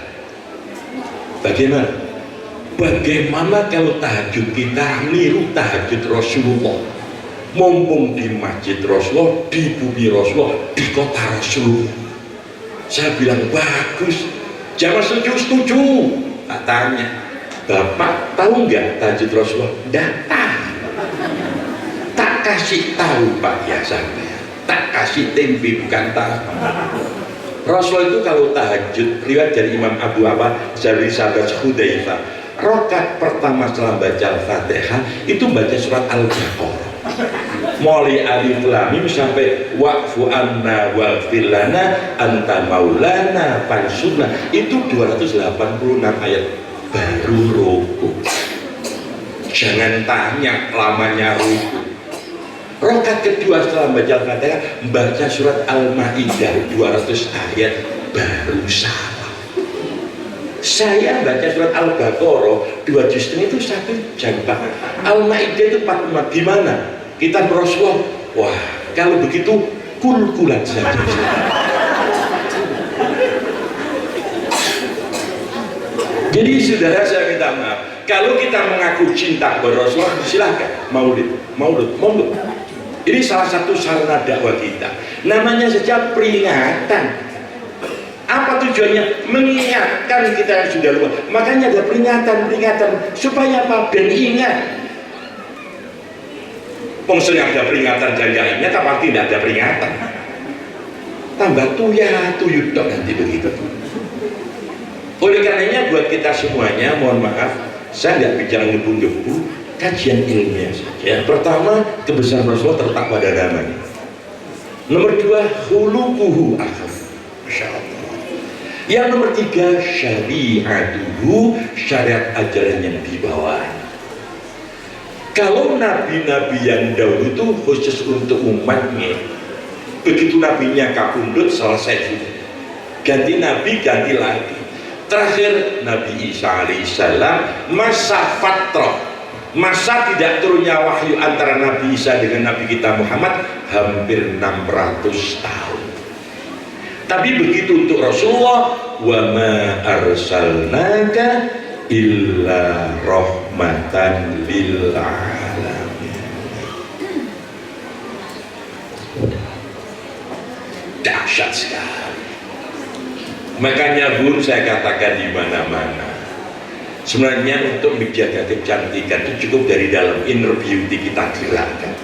Bagaimana kalau tahajud kita niru tahajud Rasulullah, mumpung di masjid Rasulullah, di bumi Rasulullah, di kota Rasulullah. Saya bilang bagus. Jangan setuju. Tak tanya, Bapak tahu nggak tahajud Rasulullah? Datang. Tak kasih tahu Pak ya sampai. Tak kasih tempe bukan tahu. Rasulullah itu kalau tahajud, riwayat dari Imam Abu dari sahabat Hudzaifah, Rokat pertama setelah baca Al-Fatihah itu baca surat Al-Baqarah. Mulai alif lam mim sampai wa'fu anna waghfir lana anta maulana fansurna, itu 286 ayat baru ruku. Jangan tanya lamanya ruku. Rokat kedua setelah baca Al-Fatihah baca surat Al-Maidah 200 ayat baru salam. Saya baca surat Al-Baqarah 2 juz itu 1 jam banget. Al-Maidah itu 45. Gimana? Kita Rasulullah, wah kalau begitu kul-kulan saja. Jadi saudara, saya minta maaf, kalau kita mengaku cinta kepada Rasulullah, silahkan maulid. Ini salah satu sarana dakwah kita. Namanya saja peringatan. Apa tujuannya? Mengingatkan kita yang sudah lupa. Makanya ada peringatan supaya apa? Ben ingat. Maksudnya ada peringatan jangan ingat, apa tidak ada peringatan? Tambah tuyut nanti begitu. Oleh karenanya buat kita semuanya, mohon maaf, saya tidak bicara ngebu-ngebu, kajian ilmiah saja. Pertama, kebesaran Rasulullah terletak pada namanya. Nomor 2, khuluquhu akhir. Masya Allah. Yang nomor 3, syariatuhu, syariat ajaran yang dibawa. Kalau nabi-nabi yang dahulu itu khusus untuk umatnya, begitu nabinya kapundut selesai sudah. Ganti nabi, ganti lagi. Terakhir Nabi Isa alaihissalam masa fatrah, masa tidak turunnya wahyu antara Nabi Isa dengan Nabi kita Muhammad hampir 600 tahun. Tapi begitu untuk Rasulullah, wa ma arsalnaka illa rahmatan lil alamin. Dahsyat sekali. Makanya Bun, saya katakan di mana-mana, sebenarnya untuk menjaga kecantikan itu cukup dari dalam inner beauty kita gerakkan.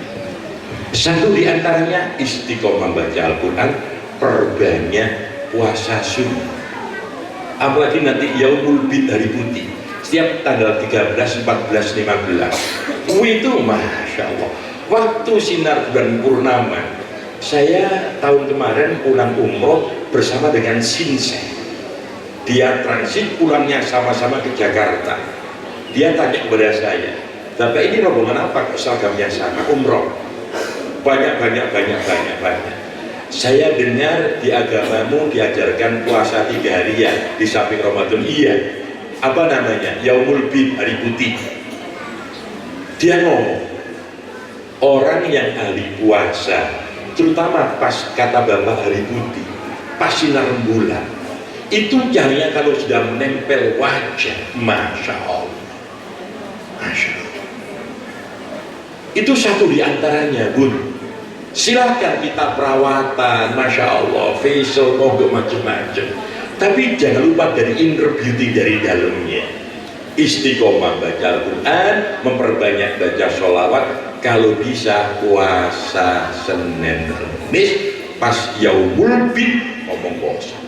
Satu diantaranya istiqomah baca Al-Quran, perbanyak puasa sunnah. Apalagi nanti Yaumul Bid, hari putih, setiap tanggal 13, 14, 15 itu Masya Allah, waktu sinar bulan purnama. Saya tahun kemarin pulang umroh bersama dengan Sinse. Dia transit pulangnya sama-sama ke Jakarta. Dia tanya kepada saya, Bapak ini rombongan apa kok seragamnya sama? Umroh. Banyak. Saya dengar di agamamu diajarkan puasa 3 hari ya di samping Ramadan. Iya. Apa namanya? Yaumul Bid, hari putih. Dia ngomong, orang yang ahli puasa, terutama pas kata Bapak hari putih, pas sinar rembulan, itu cahaya kalau sudah menempel wajah, Masya Allah, Masya Allah. Itu satu diantaranya, Bun. Silahkan kita perawatan, Masya Allah, facial, mogok macam-macam. Tapi jangan lupa dari inner beauty dari dalamnya. Istiqomah baca Al-Quran, memperbanyak baca sholawat. Kalau bisa puasa Senin Kamis, pas Yaumul Bid ngomong puasa.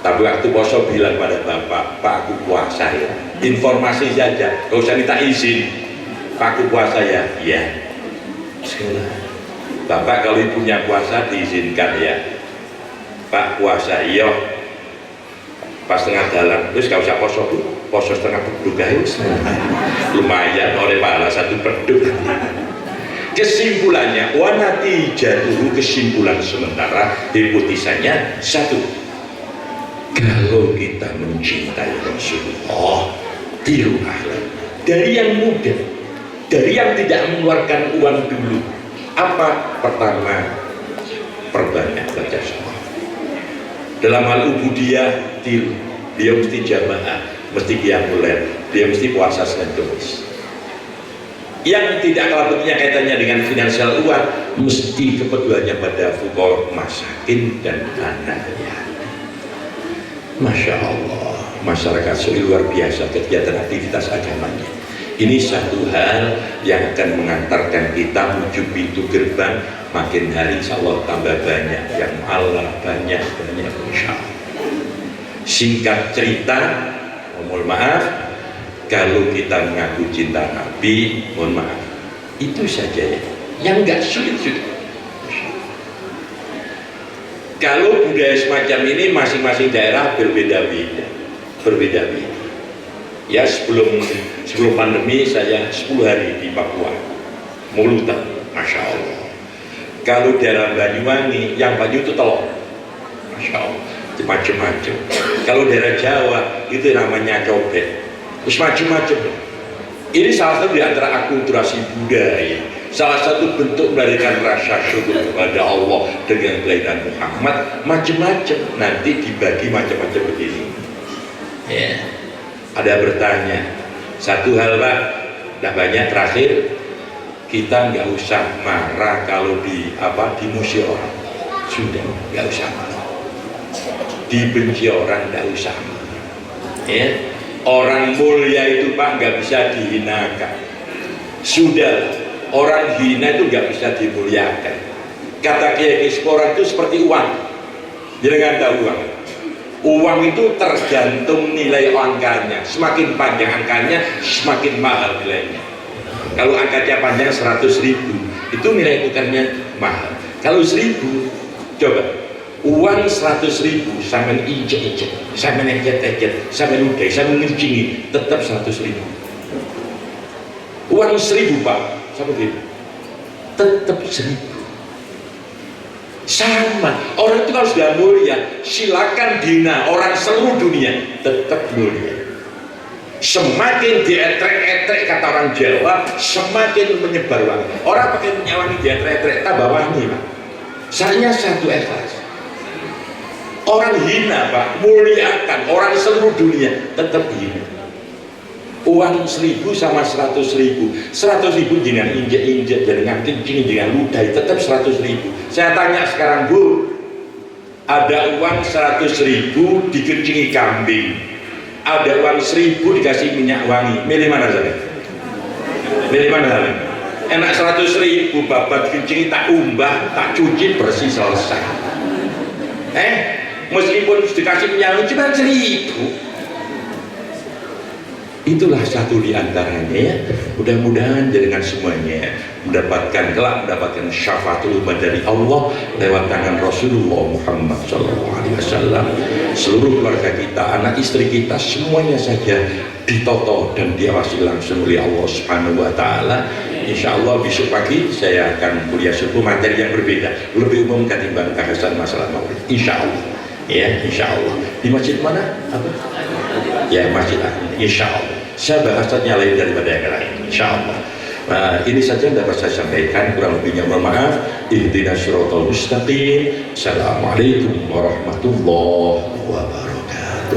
Tapi waktu puasa bilang pada Bapak, Pak aku puasa ya. Informasi saja, gak usah minta izin. Pak aku puasa ya. Iya. Bapak kalau ibunya puasa diizinkan ya. Pak puasa iya. Pas tengah jalan, terus gak usah poso bu. Poso setengah beduk guys, lumayan oleh pahala 1 beduk. Kesimpulannya, wanati jatuh, kesimpulan sementara hipotesannya 1, kalau kita mencintai Rasulullah, tiru akhlak dari yang muda, dari yang tidak mengeluarkan uang dulu. Apa? Pertama, perbanyak baca sholawat. Dalam hal ubudiyah, tiru. Dia mesti jamaah, mesti qiyamul lail, dia mesti puasa Senin Kamis. Yang tidak kalah pentingnya kaitannya dengan finansial uang, mesti kepeduliannya pada fuqara, masakin dan anak yatim. Masya Allah, masyarakat Solo luar biasa kegiatan aktivitas agamanya. Ini satu hal yang akan mengantarkan kita menuju pintu gerbang. Makin hari insya Allah tambah banyak yang Allah, banyak insya Allah. Singkat cerita, mohon maaf, Kalau kita mengaku cinta Nabi, mohon maaf, itu saja ya, yang nggak sulit-sulit. Kalau budaya semacam ini masing-masing daerah berbeda-beda. Ya, sebelum pandemi saya 10 hari di Papua, Mulutan, Masya Allah. Kalau daerah Banyuwangi, yang Banyu itu telur, Masya Allah, macam-macam. Kalau daerah Jawa itu namanya cobek, terus macam-macam. Ini salah satu di antara akulturasi budaya, salah satu bentuk melahirkan rasa syukur kepada Allah dengan kelahiran Muhammad. Macam-macam, nanti dibagi macam-macam begini ya. Ada bertanya satu hal Pak, dah banyak, terakhir, kita nggak usah marah kalau dimusuhi orang, sudah nggak usah marah, dibenci orang nggak usah marah ya. Orang mulia itu Pak nggak bisa dihinakan, sudah. Orang hina itu nggak bisa dimuliakan. Kata Kiai Kispora itu seperti uang. Jangan tahu uang itu tergantung nilai angkanya. Semakin panjang angkanya, semakin mahal nilainya. Kalau angkanya panjang 100.000, itu nilai tukarnya mahal. Kalau 1.000, coba uang 100.000 sampai injek-injek, sampai nejet-nejet, sampai ludai, sampai ngecingi, tetap 100.000. Uang 1.000 Pak, sampai gitu, tetap 1.000. Sama, orang itu kalau sudah mulia, silakan dina orang seluruh dunia, tetap mulia. Semakin dietrek-etrek kata orang Jawa, semakin menyebar wangi. Orang pakai minyak wangi dietrek-etrek, tambah wangi Pak. Saya satu ikhlas. Orang hina Pak, muliakan orang seluruh dunia, tetap hina. Uang 1.000 sama 100.000, 100.000 jangan injek-injek, jangan kencing, jangan ludahi, tetap 100.000. Saya tanya sekarang Bu, ada uang 100.000 dikencingi kambing, ada uang 1.000 dikasih minyak wangi, milih mana saya? Milih mana saya? Enak 100.000 babat kencingi, tak umbah, tak cuci, bersih, selesai. Meskipun dikasih minyak wangi cuma 1.000. Itulah satu di antaranya ya. Mudah-mudahan dengan semuanya mendapatkan syafaatul ummah dari Allah lewat tangan Rasulullah Muhammad SAW. Seluruh keluarga kita, anak istri kita, semuanya saja ditoto dan diawasi langsung oleh Allah Subhanahu Wa Taala. Insya Allah besok pagi saya akan kuliah subuh materi yang berbeda, lebih umum ketimbang bahasan masalah maulid. Insya Allah, ya Insya Allah. Di masjid mana? Apa? Ya Masjid Agung. Insya Allah. Saya bahasanya lain daripada yang lain. Insya Allah. Nah, ini saja yang dapat saya sampaikan. Kurang lebihnya mohon maaf. Ihdinas siratal mustaqim. Assalamualaikum warahmatullahi wabarakatuh.